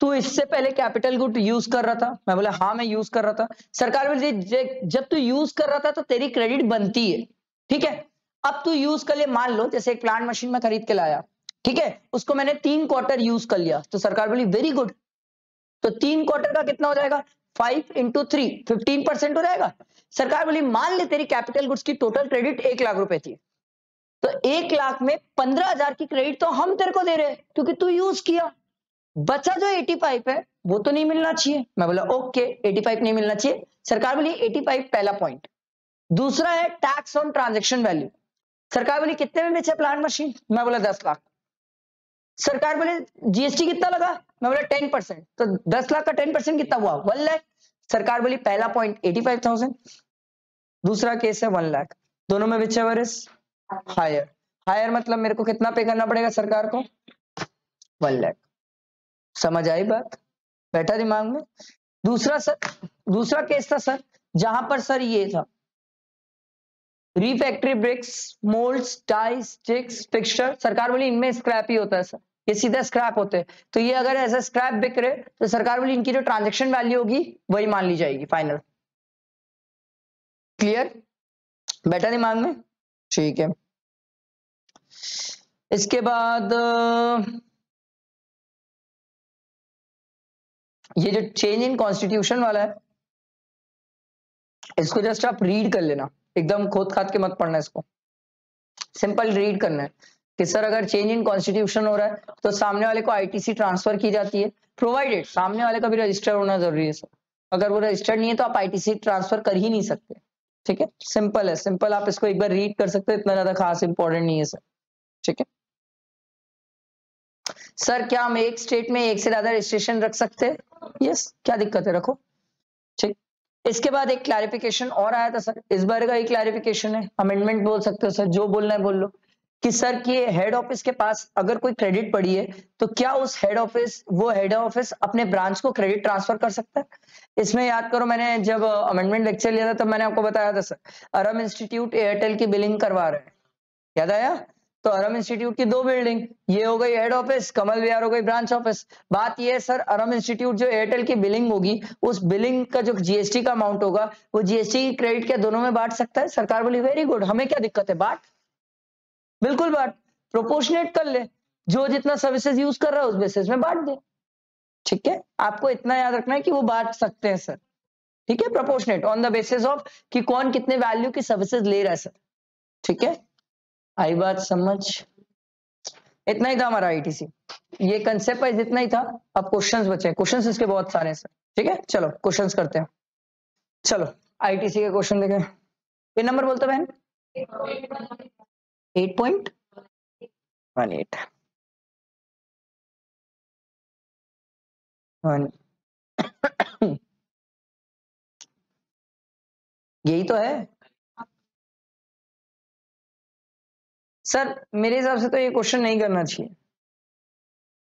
[SPEAKER 1] तू इससे पहले कैपिटल गुड यूज कर रहा था, मैं बोला हाँ मैं यूज कर रहा था। सरकार बोली जब तू यूज कर रहा था तो तेरी क्रेडिट बनती है, ठीक है। अब तू यूज कर ले, मान लो जैसे एक प्लांट मशीन में खरीद के लाया, ठीक है, उसको मैंने 3 क्वार्टर यूज कर लिया, तो सरकार बोली वेरी गुड, तो 3 क्वार्टर का कितना हो जाएगा, 5 इंटू 3 15% हो जाएगा। सरकार बोली मान ले तेरी कैपिटल गुड्स की टोटल क्रेडिट 1 लाख रुपए थी, तो 1 लाख में 15,000 की क्रेडिट तो हम तेरे को दे रहे हैं क्योंकि तू यूज किया। बचा जो 85 है वो तो नहीं मिलना चाहिए, मैं बोला ओके 85 नहीं मिलना चाहिए। सरकार बोली 85 पहला पॉइंट। दूसरा है टैक्स ऑन ट्रांजेक्शन वैल्यू। सरकार बोली कितने में बेचा प्लांट मशीन, मैं बोला 10 लाख। सरकार बोले जीएसटी कितना लगा, मैं बोला 10%, तो 10 लाख का 10% कितना हुआ 1 लाख। सरकार बोली पहला पॉइंट 85,000, दूसरा केस है 1 लाख, दोनों में whichever is higher. Higher मतलब मेरे को कितना पे करना पड़ेगा सरकार को, 1 लाख। समझ आई बात, बैठा दिमाग में। दूसरा केस था सर जहां पर सर ये था रिफैक्ट्री ब्रिक्स, मोल्ड्स, टाइस, स्टिक्स, फिक्सचर। सरकार बोली इनमें स्क्रैप ही होता है सर, ये सीधा स्क्रैप होते हैं, तो ये अगर ऐसा स्क्रैप बिक रहे तो सरकार बोली इनकी जो ट्रांजैक्शन वैल्यू होगी वही मान ली जाएगी फाइनल। क्लियर, बैठा दिमाग में, ठीक है। इसके बाद ये जो चेंज इन कॉन्स्टिट्यूशन वाला है, इसको जस्ट आप रीड कर लेना, एकदम खोद खाद के मत पढ़ना, इसको सिंपल रीड करना है कि सर अगर चेंज इन कॉन्स्टिट्यूशन हो रहा है तो सामने वाले को आईटीसी ट्रांसफर की जाती है, प्रोवाइडेड सामने वाले का भी रजिस्टर होना जरूरी है सर। अगर वो रजिस्टर्ड नहीं है तो आप आईटीसी ट्रांसफर कर ही नहीं सकते, ठीक है। सिंपल है, सिंपल, आप इसको एक बार रीड कर सकते हो, इतना ज्यादा खास इंपॉर्टेंट नहीं है सर, ठीक है। सर क्या हम एक स्टेट में एक से ज्यादा रजिस्ट्रेशन रख सकते हैं, यस, क्या दिक्कत है, रखो, ठीक। इसके बाद एक क्लैरिफिकेशन और आया था सर, इस बार का एक क्लैरिफिकेशन है, अमेंडमेंट बोल सकते हो सर, जो बोलना है बोल लो, कि सर कि हेड ऑफिस के पास अगर कोई क्रेडिट पड़ी है तो क्या उस हेड ऑफिस अपने ब्रांच को क्रेडिट ट्रांसफर कर सकता है। इसमें याद करो मैंने जब अमेंडमेंट लेक्चर लिया था तब मैंने आपको बताया था सर, अरम इंस्टीट्यूट एयरटेल की बिलिंग करवा रहे हैं, याद आया। तो अरम इंस्टीट्यूट की 2 बिल्डिंग, ये हो गई हेड ऑफिस, कमल विहार हो गई ब्रांच ऑफिस। बात ये है सर, अरम इंस्टीट्यूट जो एयरटेल की बिलिंग होगी, उस बिलिंग का जो जीएसटी का अमाउंट होगा वो जीएसटी की क्रेडिट के दोनों में बांट सकता है। सरकार बोली वेरी गुड, हमें क्या दिक्कत है, बांट, बिल्कुल बांट, प्रोपोर्शनेट कर ले, जो जितना सर्विसेज यूज कर रहा है उस बेसिस में बांट दे, ठीक है। आपको इतना याद रखना है कि वो बांट सकते हैं सर, ठीक है, proportionate on the basis of कि कौन कितने वैल्यू की सर्विसेज ले रहा है सर, ठीक है। आई बात समझ, इतना ही था हमारा आईटीसी, ये कंसेप्ट वाइज इतना ही था। अब क्वेश्चंस बचे, क्वेश्चंस इसके बहुत सारे हैं सर, ठीक है। चलो क्वेश्चंस करते हैं, चलो आईटीसी के क्वेश्चन देखें। ये नंबर बोलते बहन 8.18 यही तो है सर, मेरे हिसाब से तो ये क्वेश्चन नहीं करना चाहिए।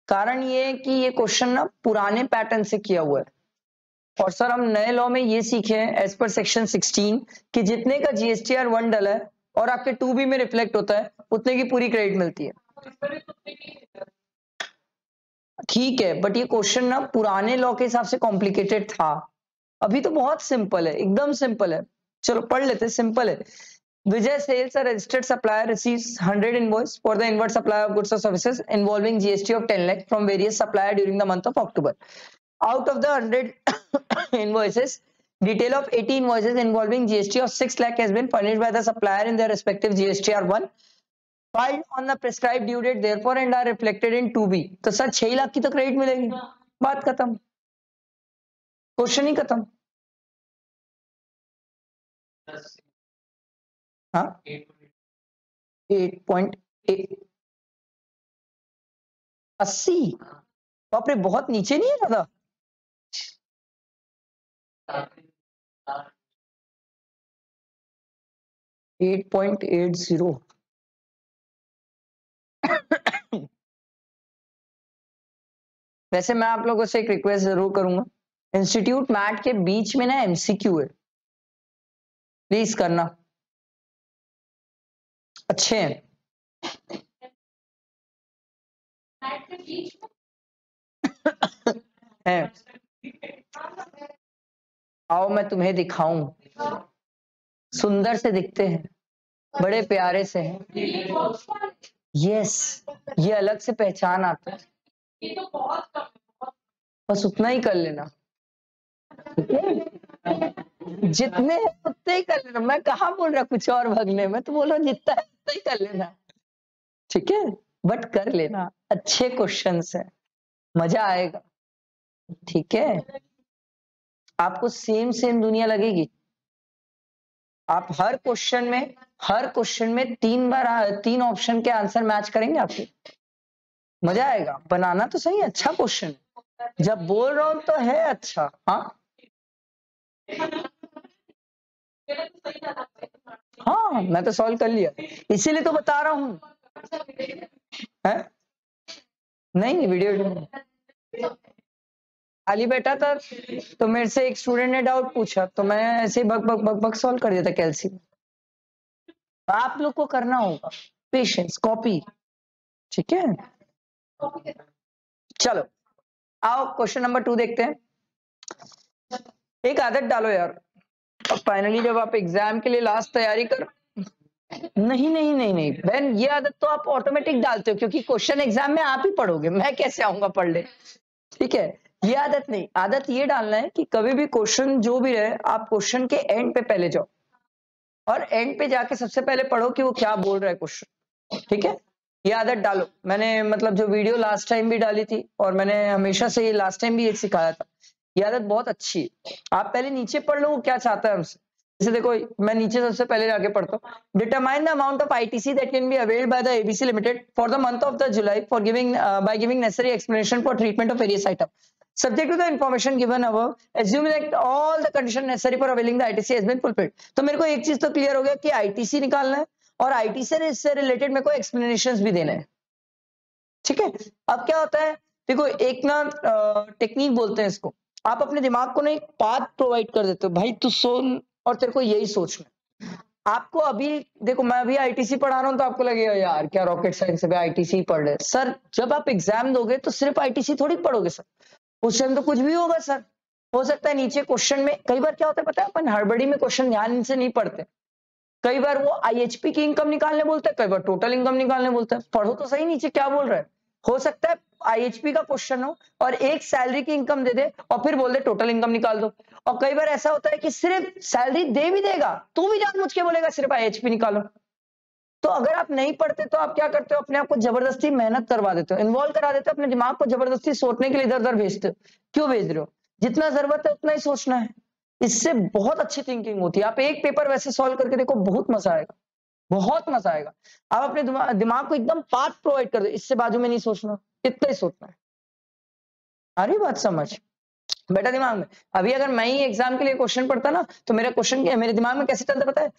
[SPEAKER 1] कारण ये है कि ये क्वेश्चन ना पुराने पैटर्न से किया हुआ है, और सर हम नए लॉ में ये सीखे हैं एज पर सेक्शन 16 कि जितने का जीएसटीआर 1 डला है और आपके 2B में रिफ्लेक्ट होता है उतने की पूरी क्रेडिट मिलती है, ठीक है। बट ये क्वेश्चन ना पुराने लॉ के हिसाब से कॉम्प्लिकेटेड था, अभी तो बहुत सिंपल है, एकदम सिंपल है। चलो पढ़ लेते, सिंपल है। Vijay Sales, a registered supplier, receives 100 invoice for the inward supply of goods or services involving GST of 10 lakh from various supplier during the month of October. Out of the 100 invoices, Detail of 80 invoices involving GST of 6 lakh has been furnished by the supplier in their respective GSTR1 filed on the prescribed due date therefore and are reflected in 2B. तो sir 6 lakh की तो credit मिलेगी, बात खत्म, question ही खत्म। हाँ 8.80 बाप रे, बहुत नीचे नहीं है दादा। 8.80 वैसे मैं आप लोगों से एक रिक्वेस्ट जरूर करूंगा, इंस्टीट्यूट मैट के बीच में ना एमसीक्यू है, प्लीज करना, अच्छे हैं। है आओ मैं तुम्हें दिखाऊं, सुंदर से दिखते हैं, बड़े प्यारे से हैं। यस, ये अलग से पहचान आता है, बस उतना ही कर लेना, जितने उतने ही कर लेना। मैं कहाँ बोल रहा कुछ और भगने में, तो बोल रहा जितना है उतना ही कर लेना, ठीक है, बट कर लेना, अच्छे क्वेश्चंस है, मजा आएगा, ठीक है। आपको सेम दुनिया लगेगी, आप हर क्वेश्चन में 3 ऑप्शन के आंसर मैच करेंगे, आपको मजा आएगा, बनाना तो सही, अच्छा क्वेश्चन, जब बोल रहा हूं तो है अच्छा। हाँ मैं तो सॉल्व कर लिया, इसीलिए तो बता रहा हूँ। नहीं वीडियो खाली बैठा था तो मेरे से एक स्टूडेंट ने डाउट पूछा, तो मैं ऐसे ही बक सॉल्व कर दिया था कैल्सी। आप लोग को करना होगा पेशेंस, कॉपी, ठीक है। चलो आओ क्वेश्चन नंबर 2 देखते हैं। एक आदत डालो यार, अब फाइनली जब आप एग्जाम के लिए लास्ट तैयारी कर, नहीं बहन, ये आदत तो आप ऑटोमेटिक डालते हो क्योंकि क्वेश्चन एग्जाम में आप ही पढ़ोगे, मैं कैसे आऊंगा पढ़ ले, ठीक है। ये आदत नहीं, आदत ये डालना है कि कभी भी क्वेश्चन जो भी रहे, आप क्वेश्चन के एंड पे पहले जाओ और एंड पे जाके सबसे पहले पढ़ो कि वो क्या बोल रहा है क्वेश्चन, ठीक है। ये आदत डालो, मैंने मतलब जो वीडियो लास्ट टाइम भी डाली थी और मैंने हमेशा से ये लास्ट टाइम भी ये सिखाया था, ये आदत बहुत अच्छी है। आप पहले नीचे पढ़ लो वो क्या चाहता है हमसे, जैसे देखो मैं नीचे सबसे पहले जाके पढ़ता हूँ, determine the amount of ITC that can be availed by the ABC limited for the month of the July for giving by giving necessary explanation for treatment of various item subject to the information given above, assume that all the condition necessary for availing the ITC has been fulfilled। तो मेरे को एक चीज तो clear हो गया कि ITC निकालना है और आईटीसी से रिलेटेड मेरे को एक्सप्लेनेशंस भी देना है, ठीक है। अब क्या होता है, देखो एक ना टेक्निक बोलते हैं इसको, आप अपने दिमाग को ना एक पाथ प्रोवाइड कर देते हो, भाई तू सुन और तेरे को यही सोचना है। आपको अभी देखो मैं अभी आईटीसी पढ़ा रहा हूँ तो आपको लगेगा यार क्या रॉकेट साइंस है, आईटीसी पढ़ रहे सर, जब आप एग्जाम दोगे तो सिर्फ आईटीसी थोड़ी पढ़ोगे सर, उस टाइम तो कुछ भी होगा सर, हो सकता है नीचे क्वेश्चन में, कई बार क्या होता है पता है, अपन हड़बड़ी में क्वेश्चन ध्यान से नहीं पढ़ते, कई बार वो आईएचपी की इनकम निकालने बोलते हैं, कई बार टोटल इनकम निकालने बोलते हैं, पढ़ो तो सही नीचे क्या बोल रहा है। हो सकता है आईएचपी का क्वेश्चन हो और एक सैलरी की इनकम दे दे और फिर बोल दे टोटल इनकम निकाल दो, और कई बार ऐसा होता है कि सिर्फ सैलरी दे भी देगा तो भी जानबूझ के बोलेगा सिर्फ आईएचपी निकालो। तो अगर आप नहीं पढ़ते तो आप क्या करते हो, अपने आप को जबरदस्ती मेहनत करवा देते हो, इन्वॉल्व करा देते हो, अपने दिमाग को जबरदस्ती सोचने के लिए इधर उधर भेजते हो। क्यों भेज रहे हो, जितना जरूरत है उतना ही सोचना है, इससे बहुत अच्छी थिंकिंग होती है। आप एक पेपर वैसे सॉल्व करके देखो, बहुत मजा आएगा, बहुत मजा आएगा। आप अपने दिमाग को एकदम पाथ प्रोवाइड कर दो, इससे बाजू में नहीं सोचना, इतना ही सोचना है। आ रही बात समझ बेटा दिमाग में। अभी अगर मैं ही एग्जाम के लिए क्वेश्चन पढ़ता ना तो मेरा क्वेश्चन मेरे दिमाग में कैसे चलता पता है,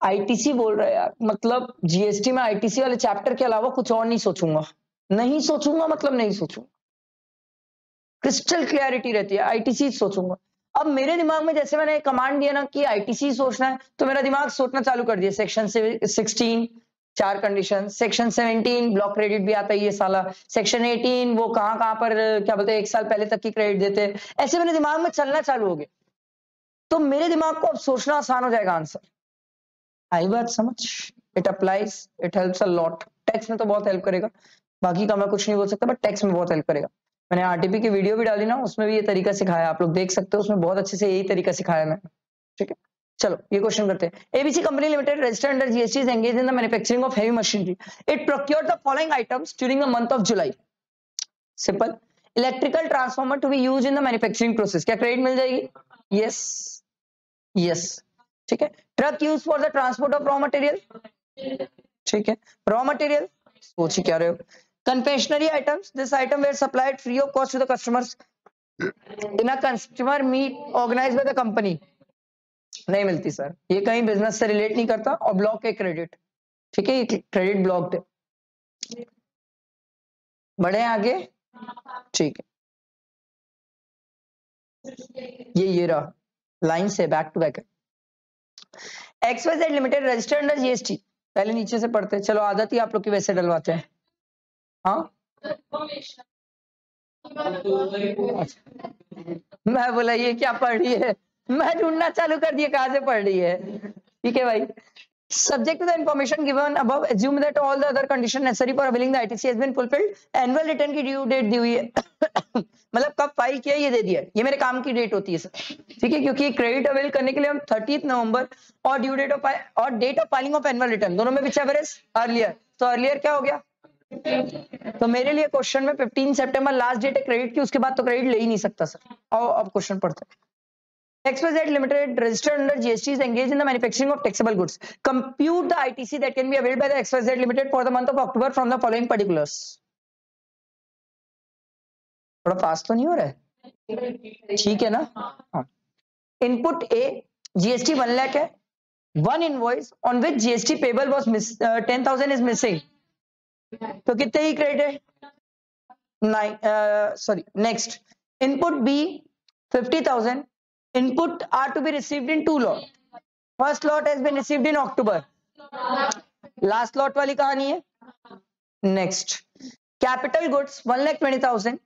[SPEAKER 1] आईटीसी बोल रहा है यार, मतलब जीएसटी में आईटीसी वाले चैप्टर के अलावा कुछ और नहीं सोचूंगा, मतलब नहीं सोचूंगा, क्रिस्टल क्लैरिटी रहती है, आईटीसी सोचूंगा। अब मेरे दिमाग में जैसे मैंने कमांड दिया ना कि आईटीसी सोचना है, तो मेरा दिमाग सोचना चालू कर दिया, section 16 4 condition, section 17 block credit भी आता है ये साला, सेक्शन 18 वो कहां पर क्या बोलते हैं 1 साल पहले तक की क्रेडिट देते हैं, ऐसे मेरे दिमाग में चलना चालू हो गया, तो मेरे दिमाग को अब सोचना आसान हो जाएगा आंसर। आई बात समझ, it applies, it helps a lot. Text में तो बहुत हेल्प करेगा, बाकी का मैं कुछ नहीं बोल सकता, बट टेक्स्ट में बहुत हेल्प करेगा। मैंने आरटीपी की वीडियो भी डाली ना, उसमें भी ये तरीका सिखाया, आप लोग देख सकते हो, उसमें बहुत अच्छे से यही तरीका सिखाया मैं। ठीक है, चलो ये क्वेश्चन करते हैं। ABC company limited registered under GST is engaged in the manufacturing of heavy machinery. It procured the following items during the month of July. Simple. Electrical transformer to be used in the manufacturing process. क्या credit मिल जाएगी? Yes yes. ठीक है। Truck use for the transport of raw material. ठीक है, raw material सोच ही क्या रहे हो। Confectionery items, this item were supplied free of cost to the customers in a consumer meet organised by the company. नहीं मिलती सर, ये कहीं बिजनेस से रिलेट नहीं करता, और ब्लॉक है क्रेडिट। ठीक है, ये क्रेडिट ब्लॉक्ड है। बढ़े आगे। ठीक है, ये रहा लाइन से back to back. XYZ limited registered under GST. पहले नीचे से पढ़ते हैं, चलो आदत ही आप लोग की वैसे डलवाते हैं। हाँ मैं बोला ये क्या पढ़ रही है, मैं ढूंढना चालू कर दिया कहां से पढ़ रही है। ठीक है भाई। Subject to the information given above, assume that all the other condition necessary for availing the ITC has been fulfilled. Annual return की ड्यू डेट दी हुई है मतलब कब फाइल किया ये दे दिया, ये मेरे काम की डेट होती है सर। ठीक है, क्योंकि क्रेडिट अवेल करने के लिए हम 30 नवंबर और ड्यू डेट ऑफ और date of filing of annual return दोनों में whichever is अर्लियर, तो अर्लियर क्या हो गया। तो मेरे लिए क्वेश्चन में 15 सितंबर लास्ट डेट है क्रेडिट की, उसके बाद तो क्रेडिट ले ही नहीं सकता सर। और अब क्वेश्चन पढ़ते हैं। XYZ Limited registered under GST is engaged in the manufacturing of taxable goods. Compute the ITC that can be availed by the XYZ Limited for the month of October from the following particulars. थोड़ा fast तो नहीं हो रहा है? ठीक है ना? हाँ। Input A, GST 1 lakh है. One invoice on which GST payable was 10,000 is missing. तो कितने ही क्रेडिट है? 9. Sorry. Next. Input B, 50,000. Input are to be received in 2 lots. First lot has been received in October. Last lot वाली कहानी है. Next, capital goods 1,20,000.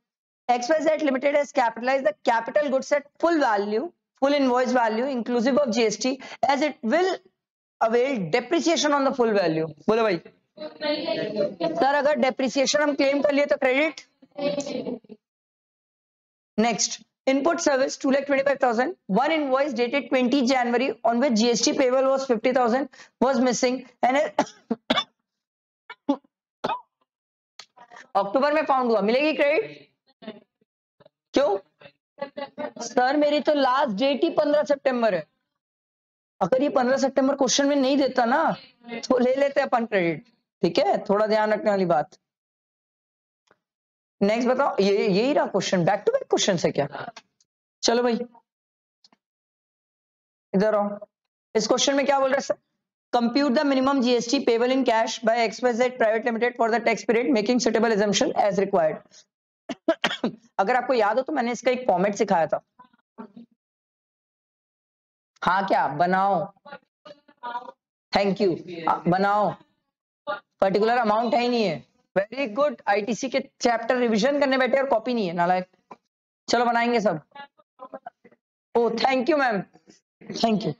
[SPEAKER 1] XYZ Limited has capitalized the capital goods at full value, full invoice value, inclusive of GST, as it will avail depreciation on the full value. बोलो भाई. Sir अगर depreciation हम claim कर लिए तो credit. Next. Input service 2,25,000. One invoice dated 20 January on which GST payable was 50,000 was missing and अक्टूबर में found हुआ, मिलेगी क्रेडिट? क्यों सर? मेरी तो लास्ट डेट ही 15 सितंबर है। अगर ये 15 सितंबर क्वेश्चन में नहीं देता ना तो ले लेते अपन क्रेडिट। ठीक है, थोड़ा ध्यान रखने वाली बात। नेक्स्ट बताओ, ये यही रहा question, back to back question है क्या? चलो भाई इधर आओ। इस क्वेश्चन में क्या बोल रहा है sir? Compute the minimum GST payable in cash by XYZ private limited for the tax period making suitable assumption as required. अगर आपको याद हो तो मैंने इसका एक फॉर्मेट सिखाया था। हाँ क्या बनाओ, थैंक यू, बनाओ। पर्टिकुलर अमाउंट है ही नहीं है। वेरी गुड, आईटीसी के चैप्टर रिवीजन करने बैठे और कॉपी नहीं है, नालायक। चलो बनाएंगे सब। Oh thank you ma'am, thank you.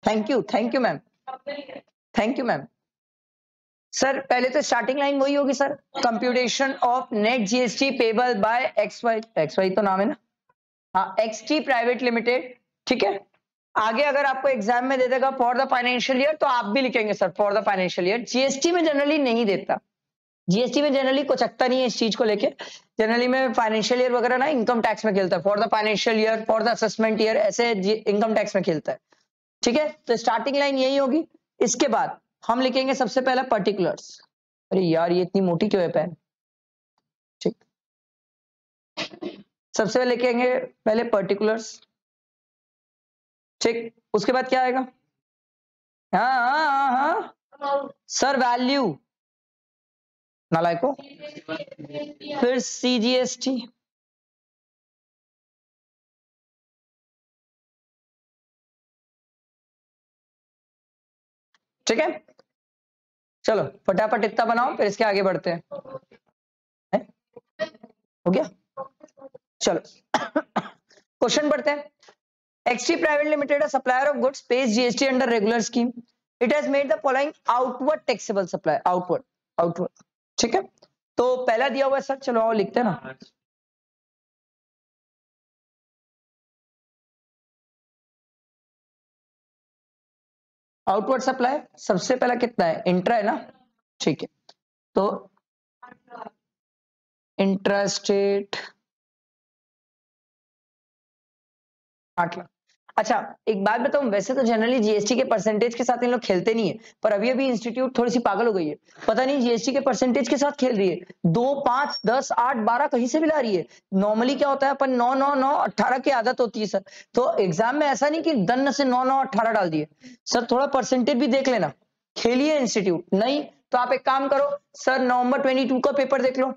[SPEAKER 1] Thank you ma'am, thank you ma'am. Sir पहले तो स्टार्टिंग लाइन वही होगी sir, computation of net GST payable by XY तो नाम है ना, हाँ एक्सटी प्राइवेट लिमिटेड। ठीक है, आगे अगर आपको एग्जाम में दे देगा फॉर द फाइनेंशियल ईयर तो आप भी लिखेंगे sir for the financial year. GST में जनरली नहीं देता, जीएसटी में जनरली कुछ अक्ता नहीं है इस चीज को लेके। जनरली में फाइनेंशियल ईयर वगैरह ना इनकम टैक्स में खेलता है, for the financial year, for the assessment year, ऐसे इनकम टैक्स में खेलता है। ठीक है, तो स्टार्टिंग लाइन यही होगी। इसके बाद हम लिखेंगे सबसे पहला पर्टिकुलर्स। अरे यार ये इतनी मोटी क्यों है पेन? ठीक, सबसे पहले लिखेंगे पहले पर्टिकुलर्स। ठीक, उसके बाद क्या आएगा? हाँ सर वैल्यू, नालायको। फिर सीजीएसटी, ठीक है। चलो फटाफट इतना बनाओ फिर इसके आगे बढ़ते हैं। हो गया, चलो क्वेश्चन पढ़ते हैं। XT private limited supplier of goods pays GST under regular scheme. It has made the following outward taxable supply, outward, ठीक है। तो पहला दिया हुआ है सर, चलो आओ लिखते हैं ना। आउटवर्ड सप्लाई सबसे पहला कितना है, इंट्रा है ना, ठीक है। तो इंट्रा स्टेट 8 लाख। अच्छा एक बात बताऊं, वैसे तो जनरली जीएसटी के परसेंटेज के साथ इन लोग खेलते नहीं है, पर अभी अभी इंस्टीट्यूट थोड़ी सी पागल हो गई है, पता नहीं जीएसटी के परसेंटेज के साथ खेल रही है। 2, 5, 10, 8, 12 कहीं से भी ला रही है। नॉर्मली क्या होता है, अपन 9, 9, 9, 18 की आदत होती है सर। तो एग्जाम में ऐसा नहीं कि दन्न से 9, 9, 18 डाल दिए सर, थोड़ा परसेंटेज भी देख लेना। खेलिए इंस्टीट्यूट, नहीं तो आप एक काम करो सर, नवंबर 22 का पेपर देख लो,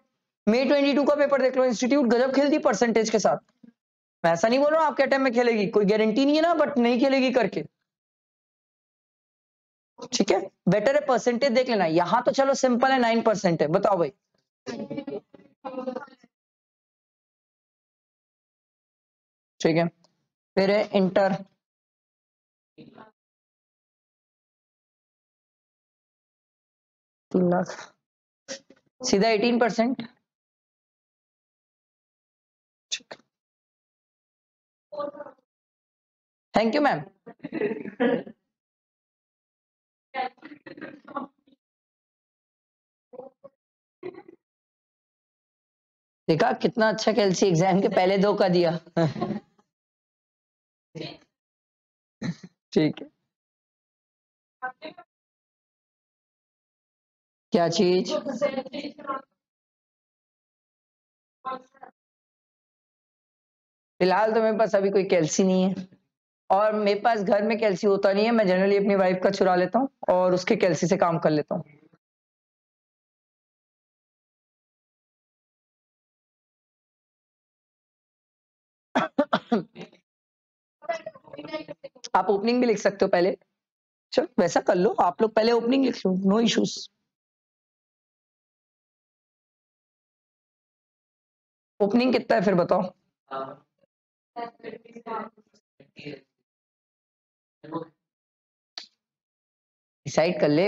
[SPEAKER 1] मई 22 का पेपर देख लो, इंस्टीट्यूट गजब खेलती परसेंटेज के साथ। मैं ऐसा नहीं बोल रहा हूं आपके टाइम में खेलेगी, कोई गारंटी नहीं है ना, बट नहीं खेलेगी करके, ठीक है। बेटर है परसेंटेज देख लेना। यहां तो चलो सिंपल है, 9% है, बताओ भाई। ठीक है, फिर है इंटर, 3 लाख, सीधा 18%। Thank you ma'am. देखा कितना अच्छा कैलसी एग्जाम के पहले 2 का दिया। ठीक है, क्या चीज, फिलहाल तो मेरे पास अभी कोई कैल्सी नहीं है, और मेरे पास घर में कैल्सी होता नहीं है, मैं जनरली अपनी वाइफ का चुरा लेता हूँ और उसके कैल्सी से काम कर लेता हूँ। आप ओपनिंग भी लिख सकते हो पहले, चलो वैसा कर लो आप लोग, पहले ओपनिंग लिख लो, नो इश्यूज। ओपनिंग कितना है फिर बताओ। डिसाइड कर ले,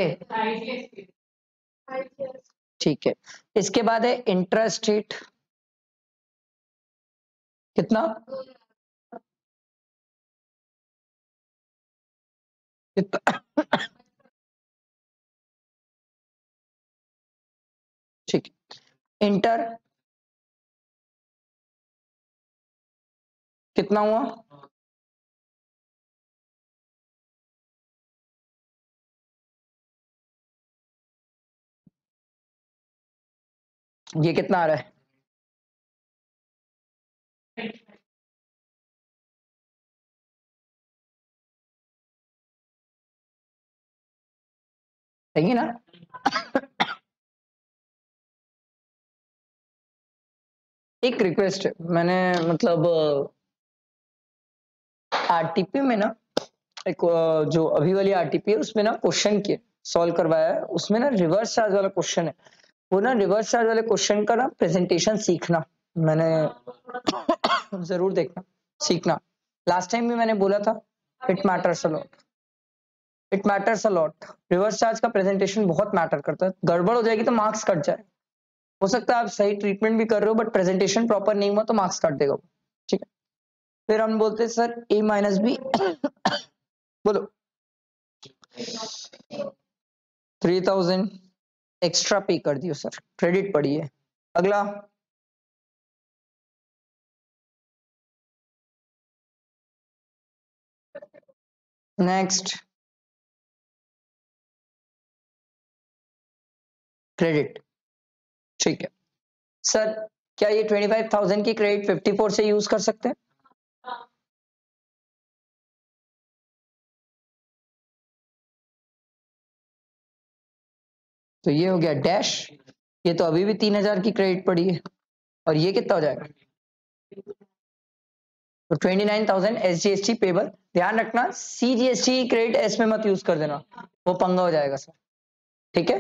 [SPEAKER 1] ठीक है। इसके बाद है इंटरेस्ट रेट, कितना, कितना, ठीक है। इंटर कितना हुआ, ये कितना आ रहा है, सही है ना। एक रिक्वेस्ट है, मैंने मतलब आरटीपी में ना एक जो अभी वाली आरटीपी है उसमें ना क्वेश्चन के सॉल्व करवाया है, उसमें ना रिवर्स चार्ज वाला क्वेश्चन है, वो ना रिवर्स चार्ज वाले क्वेश्चन का ना प्रेजेंटेशन सीखना, मैंने जरूर देखना, सीखना। लास्ट टाइम भी मैंने बोला था, it matters a lot, it matters a lot. Reverse charge का प्रेजेंटेशन बहुत मैटर करता है, गड़बड़ हो जाएगी तो मार्क्स कट जाए। हो सकता है आप सही ट्रीटमेंट भी कर रहे हो बट प्रेजेंटेशन प्रॉपर नहीं हुआ तो मार्क्स काट देगा वो, ठीक है। फिर हम बोलते हैं सर ए माइनस बी, बोलो 3000 एक्स्ट्रा पे कर दियो सर, क्रेडिट पड़ी है। अगला, नेक्स्ट, क्रेडिट, ठीक है। सर क्या ये 25,000 की क्रेडिट 54 से यूज कर सकते हैं, तो ये हो गया डैश, ये तो अभी भी 3,000 की क्रेडिट पड़ी है, और ये कितना हो जाएगा, तो 29,000 SGST पेबल। ध्यान रखना CGST क्रेडिट एस में मत यूज कर देना, वो पंगा हो जाएगा सर, ठीक है।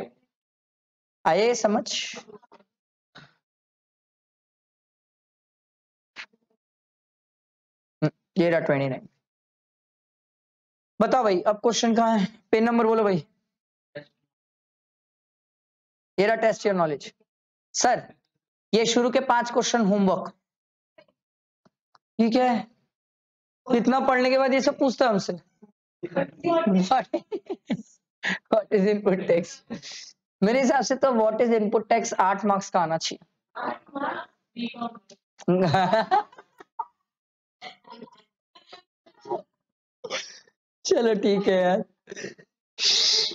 [SPEAKER 1] आइए समझ, ये रहा 29। बताओ भाई, अब क्वेश्चन कहाँ है? पेन नंबर बोलो भाई। ये रहा टेस्ट योर नॉलेज। सर ये शुरू के 5 क्वेश्चन होमवर्क, ठीक है? इतना पढ़ने के बाद ये सब पूछता है हमसे। What is input tax? मेरे हिसाब से तो what is input tax 8 marks का आना चाहिए। चलो ठीक है यार,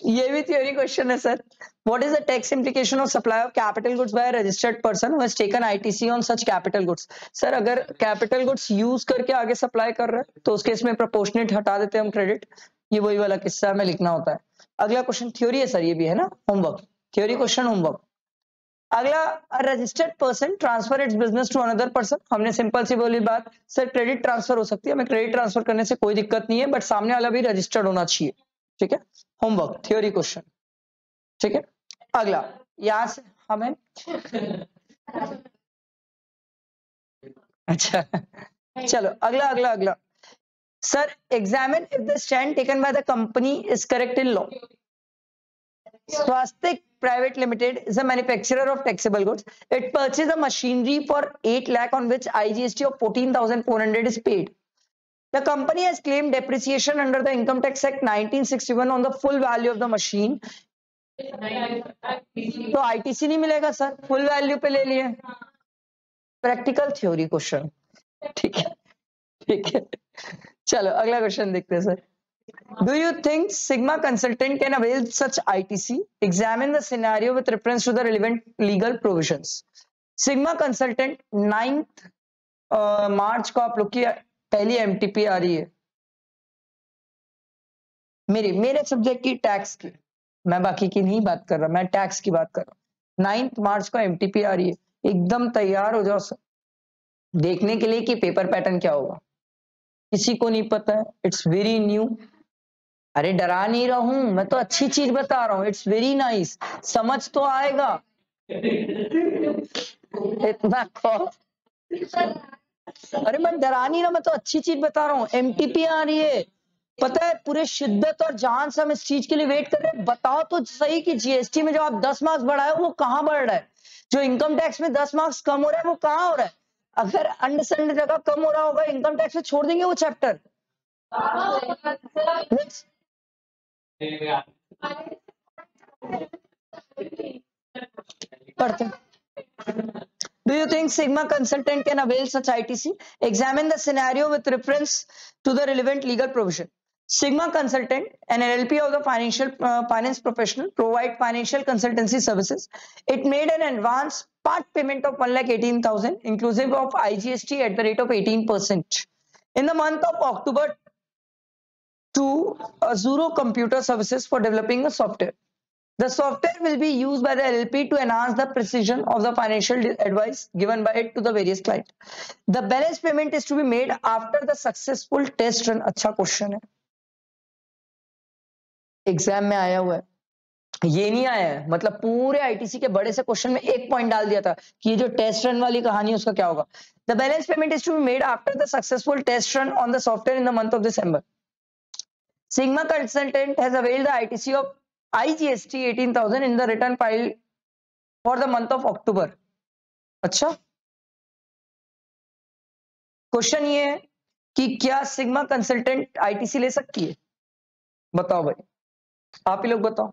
[SPEAKER 1] ये भी थ्योरी क्वेश्चन है sir. What is the tax implication of supply of capital goods by a registered person who has taken ITC on such capital goods? Sir अगर capital goods यूज करके आगे सप्लाई कर रहे हैं तो उस केस में प्रोपोर्शनेट हटा देते हैं हम क्रेडिट। ये वही वाला किस्सा में लिखना होता है। अगला क्वेश्चन थ्योरी है सर, ये भी है ना होमवर्क, थ्योरी क्वेश्चन होमवर्क। अगला, registered person transfer its business to another person. हमने सिंपल सी बोली बात, सर क्रेडिट ट्रांसफर हो सकती है, हमें क्रेडिट ट्रांसफर करने से कोई दिक्कत नहीं है, बट सामने वाला भी रजिस्टर्ड होना चाहिए, ठीक है? होमवर्क थ्योरी क्वेश्चन, ठीक है? अगला, यहां से हमें अच्छा चलो अगला अगला अगला। Sir examine if the stand taken by the company is correct in law. Swastik Private Limited is a manufacturer of taxable goods. It purchased a machinery for 8 lakh on which IGST of 14,400 is paid. The company has claimed depreciation under the Income Tax Act 1961 on the full value of the machine. तो ITC नहीं मिलेगा sir, full value पे ले लिए। Practical theory question, ठीक है ठीक है। चलो अगला क्वेश्चन देखते हैं sir. Do you think Sigma consultant can avail such ITC? Examine the scenario with reference to the relevant legal provisions. Sigma consultant 9th मार्च को आप लोग की पहली एमटीपी आ रही है, मेरे सब्जेक्ट की टैक्स की, मैं बाकी की नहीं बात कर रहा, मैं टैक्स की बात कर रहा हूँ। 9th मार्च को एमटीपी आ रही है, एकदम तैयार हो जाओ सर देखने के लिए कि पेपर पैटर्न क्या होगा। किसी को नहीं पता है, इट्स वेरी न्यू। अरे डरा नहीं रहा हूं, मैं तो अच्छी चीज बता रहा हूँ, इट्स वेरी नाइस, समझ तो आएगा। इतना खौफ, अरे मैं डरा नहीं रहा, मैं तो अच्छी चीज बता रहा हूँ। एमटीपी आ रही है, पता है पूरे शिद्दत और जान से हम इस चीज के लिए वेट कर रहे हैं। बताओ तो सही कि जीएसटी में जो आप 10 मार्क्स बढ़ाए वो कहाँ बढ़ रहा है, जो इनकम टैक्स में 10 मार्क्स कम हो रहा है वो कहाँ हो रहा है? अगर अंडरस्टैंड जगह कम हो रहा होगा इनकम टैक्स में छोड़ देंगे वो चैप्टर। पढ़ते। Do you think Sigma consultant can avail such ITC? Examine the scenario with reference to the relevant legal provision. Sigma consultant, an LLP of the finance professional, provide financial consultancy services. It made an advance part payment of 1,18,000 inclusive of IGST at the rate of 18% in the month of October to Azuro Computer Services for developing a software. The software will be used by the LLP to enhance the precision of the financial advice given by it to the various clients. The balance payment is to be made after the successful test run. अच्छा question है, exam में आया हुआ है, ये नहीं आया है मतलब पूरे आईटीसी के बड़े से क्वेश्चन में एक पॉइंट डाल दिया था कि ये जो टेस्ट रन वाली कहानी है उसका क्या होगा। The balance payment is to be made after the successful test run on the software in the month of December. Sigma consultant has availed the ITC of IGST 18,000 in the return file for the month of October. अच्छा question ये है कि क्या sigma consultant ITC ले सकती है? बताओ भाई, आप ही लोग बताओ।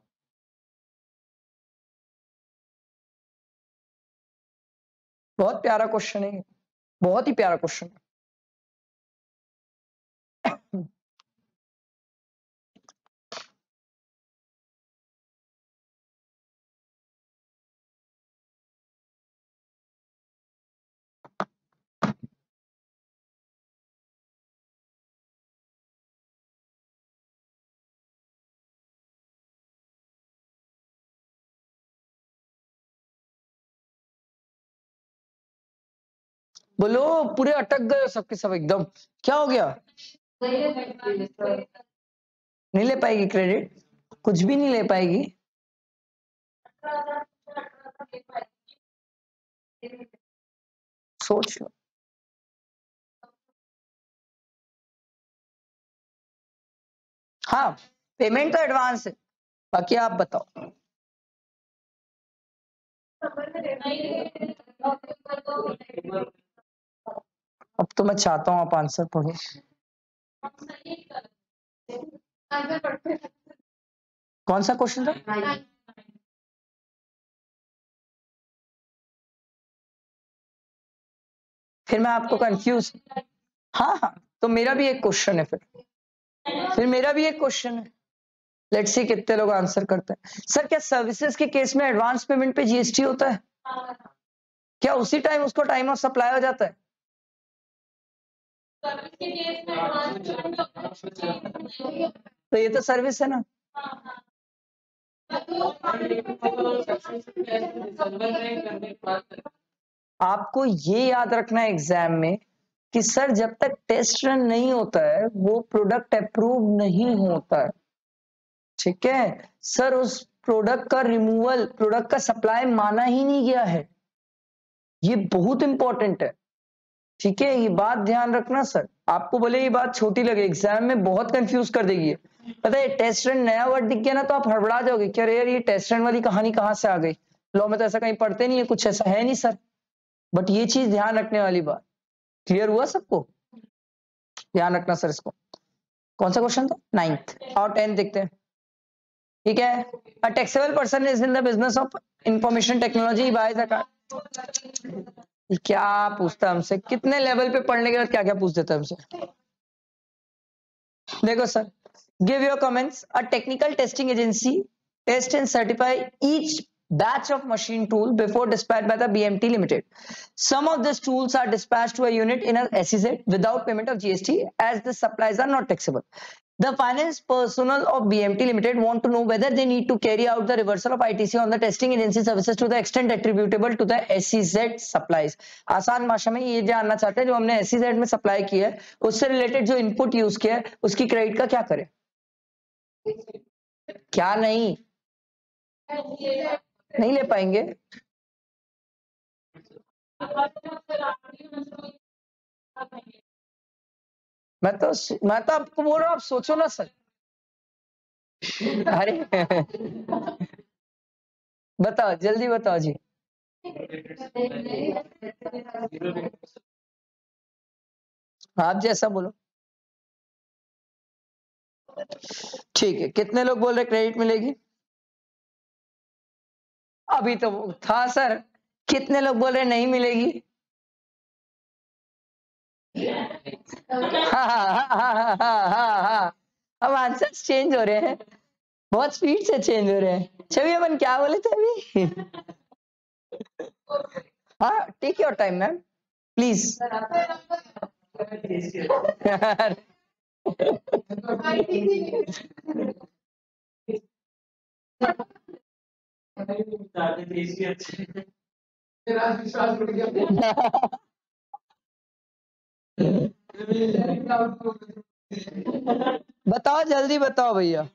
[SPEAKER 1] बहुत प्यारा क्वेश्चन है, बहुत ही प्यारा क्वेश्चन है। बोलो, पूरे अटक गए सबके सब एकदम, क्या हो गया? नहीं ले पाएगी क्रेडिट, कुछ भी नहीं ले पाएगी। सोच लो, हाँ पेमेंट तो एडवांस है, बाकी आप बताओ। अब तो मैं चाहता हूँ आप आंसर पढ़ो। कौन सा क्वेश्चन था? फिर मैं आपको कंफ्यूज, हाँ हाँ तो मेरा भी एक क्वेश्चन है, फिर मेरा भी एक क्वेश्चन है। लेट्स सी कितने लोग आंसर करते हैं। सर क्या सर्विसेज के केस में एडवांस पेमेंट पे जीएसटी होता है? क्या उसी टाइम उसको टाइम ऑफ सप्लाई हो जाता है? तो ये तो सर्विस है ना। आपको ये याद रखना है एग्जाम में कि सर जब तक टेस्ट रन नहीं होता है वो प्रोडक्ट अप्रूव नहीं होता है, ठीक है सर। उस प्रोडक्ट का रिमूवल, प्रोडक्ट का सप्लाई माना ही नहीं गया है, ये बहुत इंपॉर्टेंट है, ठीक है। ये बात ध्यान रखना सर। आपको भले ये बात छोटी लगे, एग्जाम में बहुत कंफ्यूज कर देगी। पता है टेस्ट रन नया वर्ड दिख गया ना तो आप हड़बड़ा जाओगे, क्या यार ये टेस्ट रन वाली कहानी कहां से आ गई, लॉ में तो ऐसा कहीं पढ़ते नहीं है, कुछ ऐसा है नहीं सर। बट ये चीज ध्यान रखने वाली बात, क्लियर हुआ सबको? ध्यान रखना सर इसको। कौन सा क्वेश्चन था? 9th और 10th देखते हैं, ठीक है। A taxable person is in the business of information technology by the, क्या पूछता है हमसे, कितने लेवल पे पढ़ने के बाद क्या क्या पूछ देता है हमसे। देखो sir, give your comments. A technical testing agency test and certify each batch of machine tool before dispatched by the BMT Limited. Some of these tools are dispatched to a unit in a SEZ without payment of GST as the supplies are not taxable. The finance personnel of BMT Limited want to know whether they need to carry out the reversal of ITC on the testing agency services to the extent attributable to the SEZ supplies. आसान भाषा में ये जानना चाहते हैं जो हमने SEZ में सप्लाई किया है उससे रिलेटेड जो इनपुट यूज किया है उसकी क्रेडिट का क्या करें? क्या नहीं ले पाएंगे? मैं तो आपको बोल रहा हूँ, आप सोचो ना सर। अरे बताओ जल्दी बताओ जी। आप जैसा बोलो। ठीक है, कितने लोग बोल रहे क्रेडिट मिलेगी? अभी तो था सर। कितने लोग बोल रहे नहीं मिलेगी? हाँ। अब आंसर्स चेंज हो रहे हैं, बहुत स्पीड से चेंज हो रहे हैं। छवि अपन क्या बोले थे अभी? हाँ take your time ma'am please. बताओ जल्दी बताओ भैया।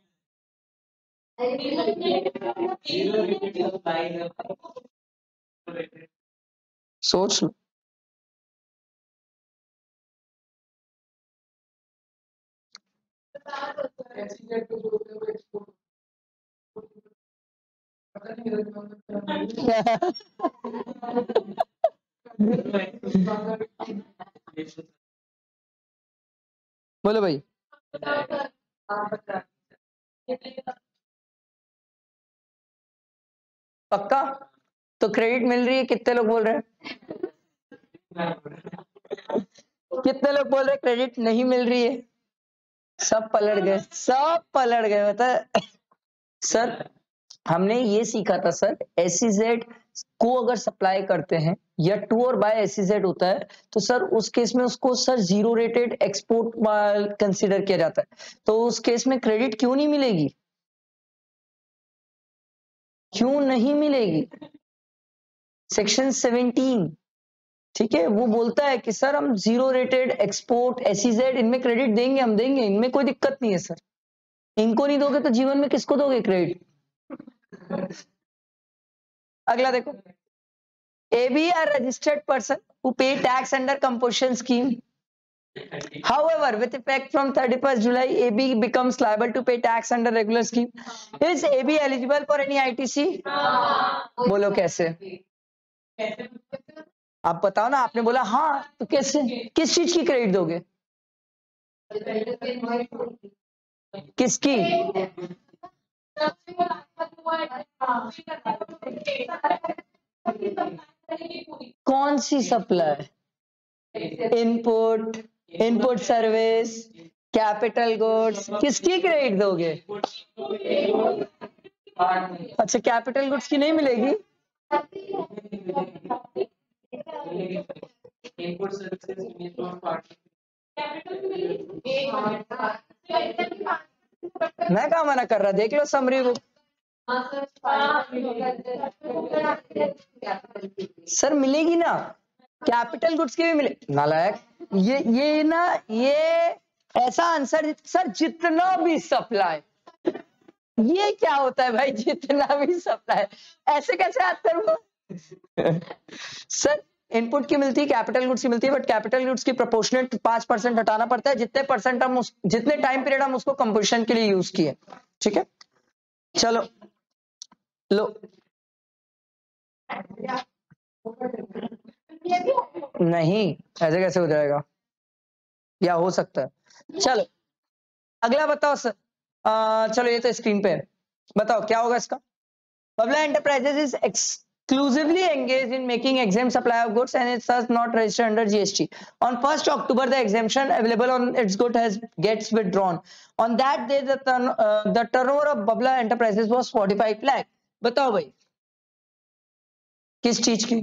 [SPEAKER 1] सोच लो। बोलो भाई। पक्का? तो क्रेडिट मिल रही है, कितने लोग बोल रहे हैं? कितने लोग बोल रहे हैं क्रेडिट नहीं मिल रही है? सब पलट गए, सब पलट गए। बता सर, हमने ये सीखा था सर, एसईजेड को अगर सप्लाई करते हैं या टू और बाय एसईजेड होता है तो सर उस केस में उसको सर जीरो रेटेड एक्सपोर्ट माल कंसीडर किया जाता है। तो उस केस में क्रेडिट क्यों नहीं मिलेगी? क्यों नहीं मिलेगी? सेक्शन 17, ठीक है, वो बोलता है कि सर हम जीरो रेटेड एक्सपोर्ट एसईजेड इनमें क्रेडिट देंगे, हम देंगे, इनमें कोई दिक्कत नहीं है सर। इनको नहीं दोगे तो जीवन में किसको दोगे क्रेडिट? अगला देखो, A B R registered person who pay tax under composition scheme However, with effect from 31st July, AB becomes liable to pay tax under regular scheme. Is AB eligible for any ITC? बोलो कैसे? आप बताओ ना, आपने बोला हाँ, तो कैसे, किस चीज की क्रेडिट दोगे? किसकी? कौन सी supply? Input, input service, capital goods, किसकी क्रेडिट दोगे? अच्छा, कैपिटल गुड्स की नहीं मिलेगी? इनपुट सर्विसेज मैं क्या मना कर रहा, देख लो समरी बुक। सर मिलेगी ना, कैपिटल गुड्स की भी मिले। नालायक, ये ना, ये ऐसा आंसर सर, जितना भी सप्लाई, ये क्या होता है भाई, जितना भी सप्लाई, ऐसे कैसे आंसर वो? सर इनपुट की मिलती है, कैपिटल गुड्स की मिलती है, बट कैपिटल गुड्स की प्रोपोर्शनेट 5% हटाना पड़ता है, जितने परसेंट हम जितने टाइम पीरियड हम उसको कंपोजिशन के लिए यूज किए। ठीक है, चलो लो। नहीं, ऐसे कैसे हो जाएगा, या हो सकता है। चलो अगला बताओ सर। चलो ये तो स्क्रीन पे है, बताओ क्या होगा इसका। Babla Enterprises is exclusively engaged in making exempt supply of goods and it's thus not registered under GST. On 1st October, the exemption available on its good gets withdrawn. On that day, the turnover of Babla Enterprises was 45 lakh. बताओ भाई, किस चीज की?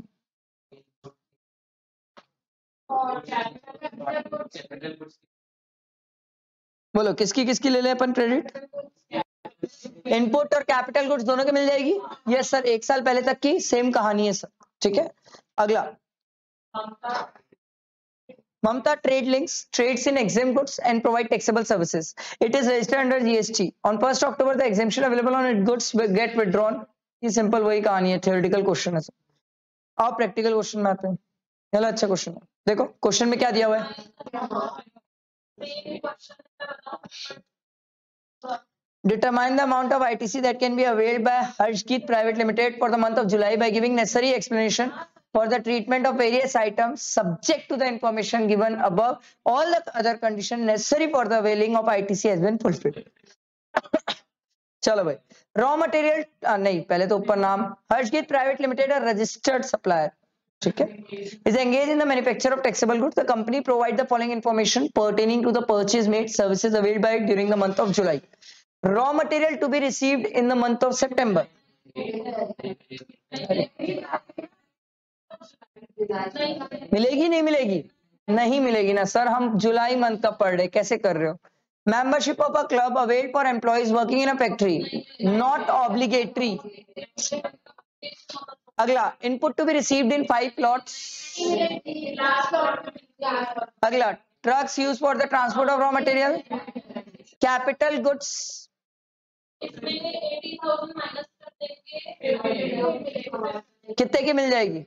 [SPEAKER 1] बोलो किसकी किसकी ले ले अपन क्रेडिट? इनपुट और कैपिटल गुड्स दोनों के मिल जाएगी। यस सर, 1 साल पहले तक की सेम कहानी है सर। ठीक है, अगला Mamta Trade Links trades in exempt goods and provide taxable services. It is registered under GST. On 1st October, the exemption available on its goods will get withdrawn. ये सिंपल वही कहानी है, theoretical question है sir. आओ practical question में आते हैं। चलो अच्छा क्वेश्चन है, देखो क्वेश्चन में क्या दिया हुआ है। Determine the amount of ITC that can be availed by Harshgeet Private Limited for the month of July by giving necessary explanation for the treatment of various items subject to the information given above. All the other conditions necessary for the availing of ITC has been fulfilled. चलो भाई, raw material नहीं, पहले तो ऊपर नाम, हर्षगीत private limited है registered supplier. ठीक है, is engaged in the manufacture of taxable goods. The company provide the following information pertaining to the purchase made, services availed by it during the month of July. Raw material to be received in the month of September. मिलेगी नहीं मिलेगी? नहीं मिलेगी ना sir, हम जुलाई month का पढ़ रहे, कैसे कर रहे हो? Membership of a club availed for employees working in a factory, not obligatory. अगला, input to be received in 5 plots. अगला, trucks used for the transport of raw material. Capital goods. कितने की मिल जाएगी?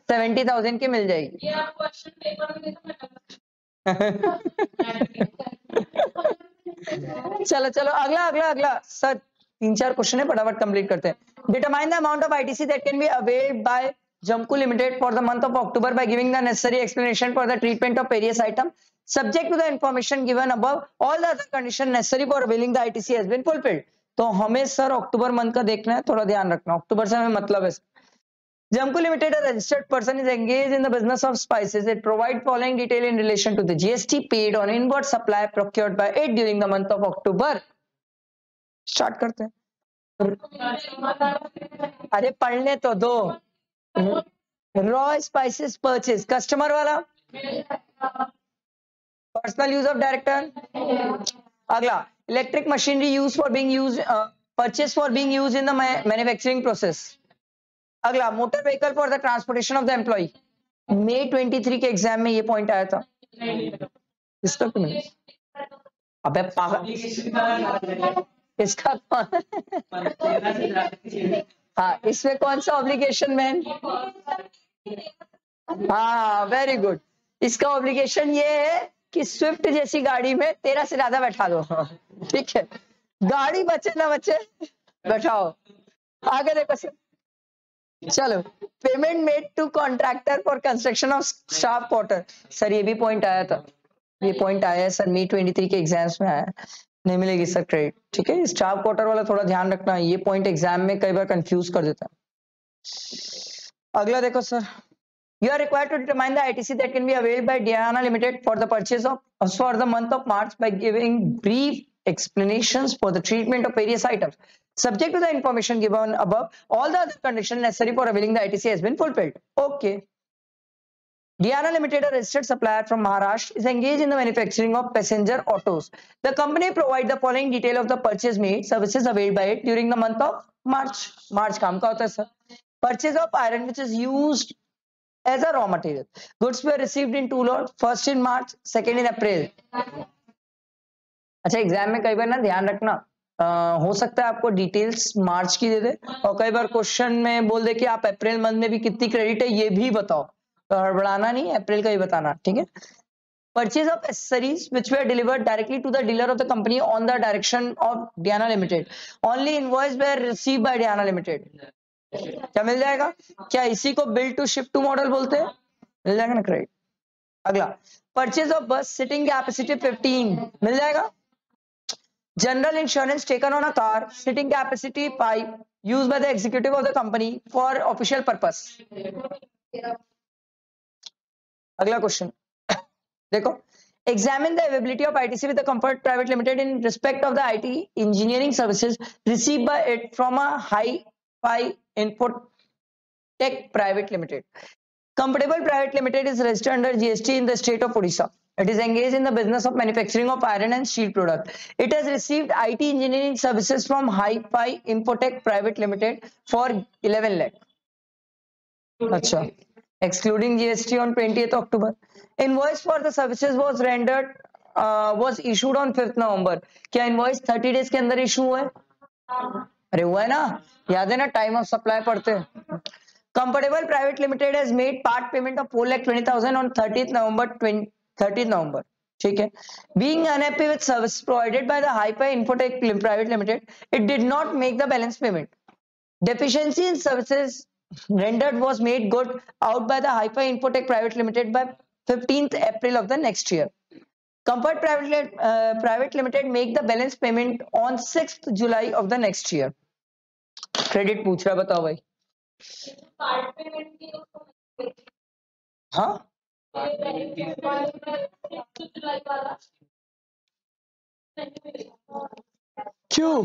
[SPEAKER 1] 70,000 की मिल जाएगी। चलो चलो अगला अगला अगला सर, 3-4 क्वेश्चन है, फटाफट कंप्लीट करते हैं। Determine the amount of ITC that can be availed by Jamco limited for the month of October by giving the necessary explanation for the treatment of various item subject to the information given above, all the other condition necessary for availing the ITC has been fulfilled. तो हमें sir अक्टूबर month का देखना है, थोड़ा ध्यान रखना, अक्टूबर से हमें मतलब है। Jamco Limited, a registered person, is engaged in the business of spices. It provides following detail in relation to the GST paid on inward supply procured by it during the month of October. Start करते हैं। अरे पढ़ने तो दो। Raw spices purchase, customer वाला, personal use of director। अगला, electric machinery used for being used, purchase for being used in the manufacturing process। अगला, motor vehicle for the transportation of the employ. मई 23 के एग्जाम में ये point आया था। इसका क्यों नहीं? अबे पागल, इसका हाँ, इसमें कौन सा ऑब्लिगेशन मैन? हाँ वेरी गुड, इसका ऑब्लिगेशन ये है कि स्विफ्ट जैसी गाड़ी में 13 से ज्यादा बैठा दो। ठीक है, गाड़ी बचे ना बचे बैठाओ। आगे देखो सर, चलो, payment made to contractor for construction of staff quarter. Sir ये भी पॉइंट आया था, ये पॉइंट आया है सर, मी 23 के एग्जाम्स में आया, नहीं मिलेगी सर क्रेडिट। ठीक है, स्टाफ क्वार्टर वाला थोड़ा ध्यान रखना, ये पॉइंट एग्जाम में कई बार कंफ्यूज कर देता है। अगला देखो sir, you are required to determine the ITC that can be availed by Diana Limited for the purchase of for the month of March by giving brief explanations for the treatment of various items. Subject to the information given above, all the other conditions necessary for availing the ITC has been fulfilled. Okay. Diana Limited, a registered supplier from Maharashtra, is engaged in the manufacturing of passenger autos. The company provides the following detail of the purchase made, services availed by it during the month of March. March काम का होता है sir. Purchase of iron which is used as a raw material. Goods were received in two lots, first in March, second in April. अच्छा, exam में कई बार ना ध्यान रखना, हो सकता है आपको डिटेल्स मार्च की दे दे और कई बार क्वेश्चन में बोल दे कि आप अप्रैल मंथ में भी कितनी क्रेडिट है ये भी बताओ, तो हड़बड़ाना नहीं, अप्रैल का ही बताना। ठीक है, purchase of accessories which were delivered directly to the dealer of the company on the direction of Diana Limited. Only invoice were received by Diana Limited. क्या मिल जाएगा? क्या इसी को bill to ship to model बोलते हैं? मिल जाएगा ना क्रेडिट। अगला, purchase of bus sitting capacity 15 मिल जाएगा। General insurance taken on a car sitting capacity 5 used by the executive of the company for official purpose. अगला क्वेश्चन देखो, examine the availability of ITC with the Comfort Private Limited in respect of the IT engineering services received by it from a Hi-Fi Infotech Private Limited. Comfortable Private Limited is registered under GST in the state of Odisha. It is engaged in the business of manufacturing of iron and steel product. It has received IT engineering services from Hi-Fi Infotech Private Limited for 11 lakh. अच्छा, excluding GST on 20th October. Invoice for the services was rendered was issued on 5th November. क्या invoice 30 days के अंदर issue हुआ है? अरे हुआ है ना, याद है ना, टाइम ऑफ सप्लाई पढ़ते हैं। Comfortable Private Limited has made part payment of 4,20,000 on 30th November. ठीक है, being unhappy with service provided by the Hi-Fi Infotech Private Limited, it did not make the balance payment. Deficiency in services rendered was made good out by the Hi-Fi Infotech Private Limited by 15th April of the next year. Comfort Private Limited make the balance payment on 6th July of the next year. Credit पूछ रहा, बताओ भाई। हाँ, क्यों?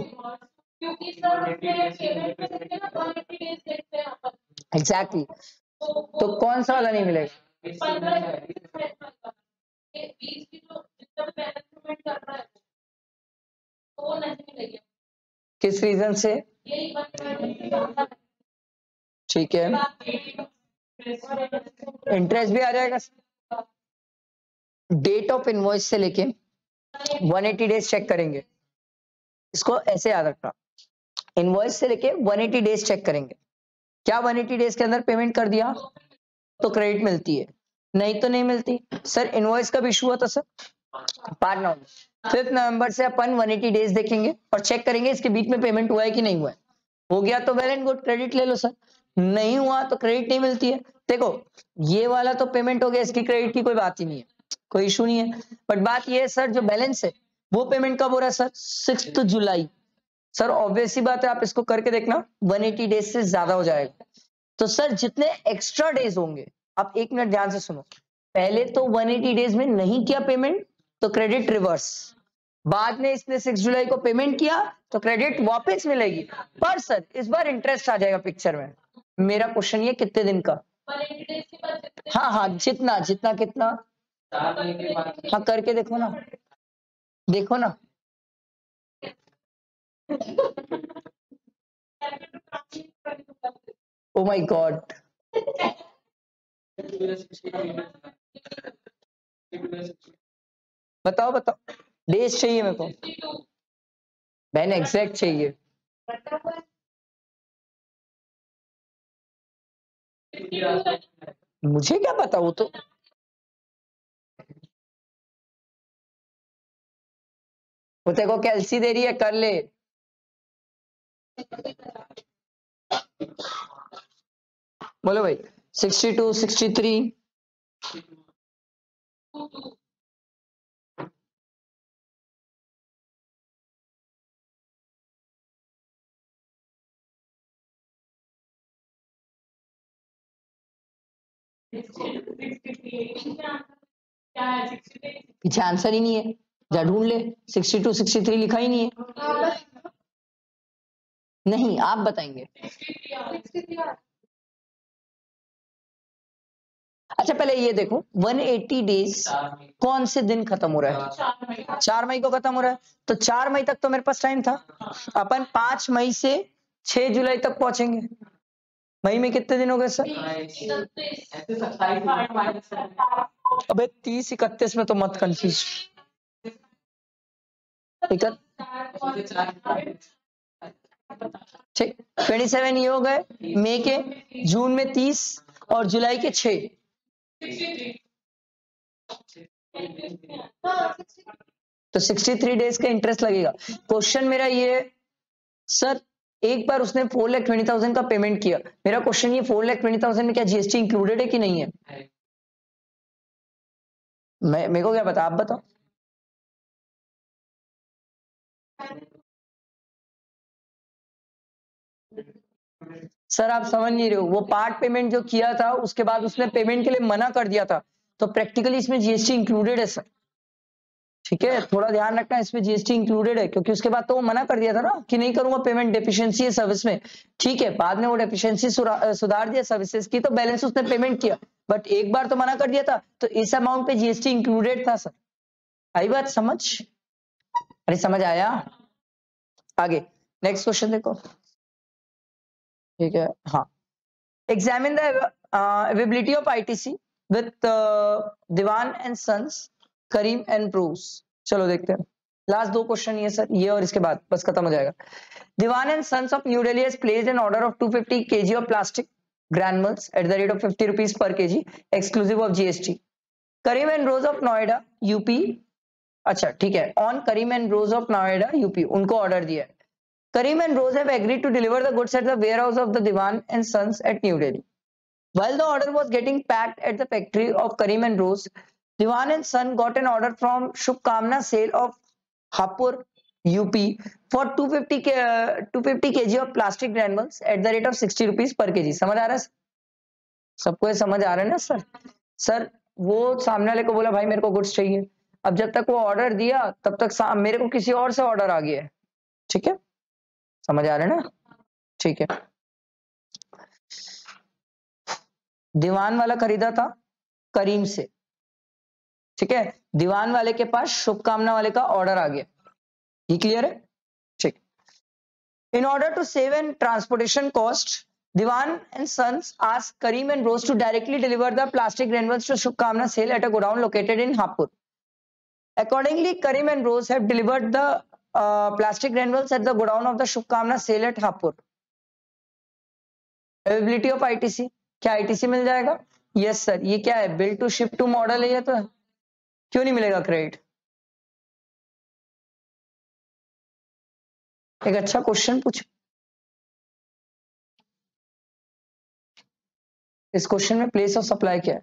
[SPEAKER 1] Exactly, तो कौन सा वाला नहीं मिलेगा? किस रीजन से? ठीक है, इंटरेस्ट भी आ जाएगा। डेट ऑफ इनवॉइस से लेके 180 डेज चेक करेंगे, इसको ऐसे याद रखना, इनवॉइस से लेके 180 डेज चेक करेंगे। क्या 180 डेज के अंदर पेमेंट कर दिया तो क्रेडिट मिलती है, नहीं तो नहीं मिलती। सर इनवॉइस कब इशू हुआ था सर? 5 नवंबर। 5 नवंबर से अपन 180 डेज देखेंगे और चेक करेंगे इसके बीच में पेमेंट हुआ है कि नहीं हुआ है। हो गया तो वेल एंड गुड, क्रेडिट ले लो सर, नहीं हुआ तो क्रेडिट नहीं मिलती है। देखो ये वाला तो पेमेंट हो गया, इसकी क्रेडिट की कोई बात ही नहीं है, कोई इशू नहीं है। बट बात ये है सर, जो बैलेंस है वो पेमेंट कब हो रहा है सर? 6 जुलाई। सर ऑब्वियस ही बात है, आप इसको करके देखना, 180 डेज से ज्यादा हो जाएगा। तो सर जितने एक्स्ट्रा डेज होंगे, आप 1 मिनट ध्यान से सुनो, पहले तो 180 डेज में नहीं किया पेमेंट तो क्रेडिट रिवर्स, बाद में इसने 6 जुलाई को पेमेंट किया तो क्रेडिट वापस मिलेगी। पर सर इस बार इंटरेस्ट आ जाएगा पिक्चर में। मेरा क्वेश्चन ये कितने दिन का? हाँ हाँ, जितना जितना कितना, हाँ करके देखो ना, देखो ना। ओ माय गॉड, बताओ बताओ, डेज चाहिए मेरे को बहन, एग्जैक्ट चाहिए। मुझे क्या पता, वो तो वो तेरे को कैल्सी दे रही है, कर ले। बोलो भाई। 62, 63, पीछे आंसर ही नहीं है, जा ढूंढ ले। 62, 63 लिखा ही नहीं है। नहीं, आप बताएंगे। अच्छा पहले ये देखो, 180 डेज कौन से दिन खत्म हो रहा है? 4 मई को खत्म हो रहा है, तो 4 मई तक तो मेरे पास टाइम था। अपन 5 मई से 6 जुलाई तक पहुंचेंगे। मई में कितने दिन हो गए सर? अबे 30, 31 में तो मत कंफ्यूज। ठीक, 27 ये हो गए मई के, जून में 30 और जुलाई के 6। तो 63 डेज का इंटरेस्ट लगेगा। क्वेश्चन मेरा ये है सर, एक बार उसने 4,20,000 का पेमेंट किया। मेरा क्वेश्चन ये 4,20,000 में क्या जीएसटी इंक्लूडेड है कि नहीं है? मेरे को क्या पता, आप बताओ। सर आप समझ नहीं रहे हो, वो पार्ट पेमेंट जो किया था उसके बाद उसने पेमेंट के लिए मना कर दिया था, तो प्रैक्टिकली इसमें जीएसटी इंक्लूडेड है सर। ठीक है, थोड़ा ध्यान रखना, इसमें जीएसटी इंक्लूडेड है, क्योंकि उसके बाद तो वो मना कर दिया था ना कि नहीं करूंगा पेमेंट, डेफिशिएंसी है सर्विस में। ठीक है, बाद में वो डेफिशिएंसी सुधार दिया सर्विसेज की, तो बैलेंस उसने पेमेंट किया, बट एक बार तो मना कर दिया था, तो इस अमाउंट पे जीएसटी इंक्लूडेड था सर। आई बात समझ? अरे समझ आया? आगे नेक्स्ट क्वेश्चन देखो। ठीक है, हाँ। Examine the availability of ITC with Diwan and sons, Karim and Bruce. चलो देखते हैं, लास्ट 2 क्वेश्चन ये सर, ये और इसके बाद बस खत्म हो जाएगा। Diwan and Sons of New Delhi has placed an order of 250 kg of plastic granules at the rate of 50 rupees per kg, exclusive of GST. Karim and Rose of Noida, UP. अच्छा ठीक है, on Karim and Rose of Noida, UP, उनको order दिया है। Karim and Rose have agreed to deliver the goods at the warehouse of the Diwan and Sons at New Delhi. While the order was getting packed at the factory of Karim and Rose, Diwan and Son got an order from Shubhkamna Sale of Hapur, UP for 250 kg of plastic granules at the rate of 60 rupees per kg. समझ आ रहा है? सबको ये समझ आ रहा है ना sir? Sir वो सामने वाले को बोला भाई मेरे को गुड्स चाहिए, अब जब तक वो ऑर्डर दिया तब तक मेरे को किसी और से ऑर्डर आ गया है। ठीक है, समझ आ रहा है ना? ठीक है, दीवान वाला खरीदा था करीम से, ठीक है, दीवान वाले के पास शुभकामना वाले का ऑर्डर आ गया, ये क्लियर है? ठीक। In order to save in transportation cost, Diwan and Sons asked Karim and Rose to directly deliver the plastic granules to Shubhkamna Sale at a godown located in Hapur. Accordingly, Karim and Rose have delivered the plastic granules at the godown of the Shubhkamna Sale at Hapur. Availability of ITC, क्या ITC मिल जाएगा? Yes sir, ये क्या है, bill to ship to model है, ये तो क्यों नहीं मिलेगा क्रेडिट? एक अच्छा क्वेश्चन पूछ, इस क्वेश्चन में प्लेस ऑफ सप्लाई क्या है?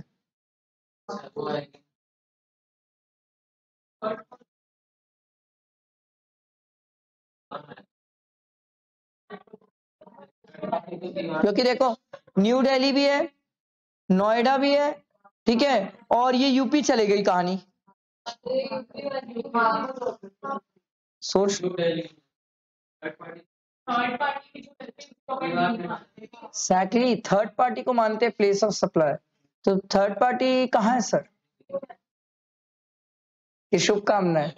[SPEAKER 1] क्योंकि देखो न्यू दिल्ली भी है, नोएडा भी है, ठीक है, और ये यूपी चले गई कहानी। सोच, एक्जैक्टली थर्ड पार्टी को मानते हैं प्लेस ऑफ सप्लाई, तो थर्ड पार्टी कहाँ है सर? ये शुभकामना है।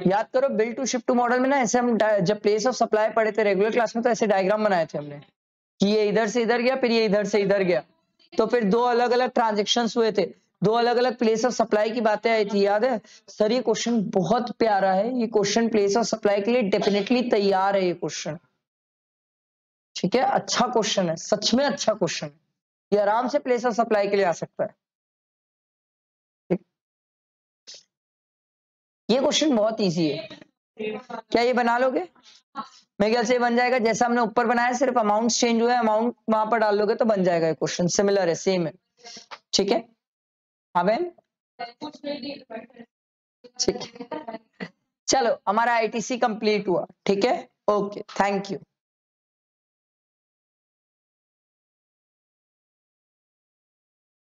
[SPEAKER 1] याद करो bill to ship to model में ना, ऐसे हम जब प्लेस ऑफ सप्लाई पढ़े थे रेगुलर क्लास में, तो ऐसे डायग्राम बनाए थे हमने कि ये इधर से इधर गया, फिर ये इधर से इधर गया, तो फिर 2 अलग अलग ट्रांजेक्शन्स हुए थे, 2 अलग अलग प्लेस ऑफ सप्लाई की बातें आई थी, याद है सर? ये क्वेश्चन बहुत प्यारा है, ये क्वेश्चन प्लेस ऑफ सप्लाई के लिए डेफिनेटली तैयार है ये क्वेश्चन। ठीक है, अच्छा क्वेश्चन है, सच में अच्छा क्वेश्चन है, ये आराम से प्लेस ऑफ सप्लाई के लिए आ सकता है। ये क्वेश्चन बहुत इजी है, क्या ये बना लोगे? मेरे ख्याल से बन जाएगा, जैसा हमने ऊपर बनाया सिर्फ अमाउंट चेंज हुआ है, अमाउंट वहां पर डाल लोगे तो बन जाएगा ये क्वेश्चन, सिमिलर है, सेम है, ठीक है? हाँ बहन, ठीक है, चलो हमारा आईटीसी कंप्लीट हुआ, ठीक है, ओके, थैंक यू।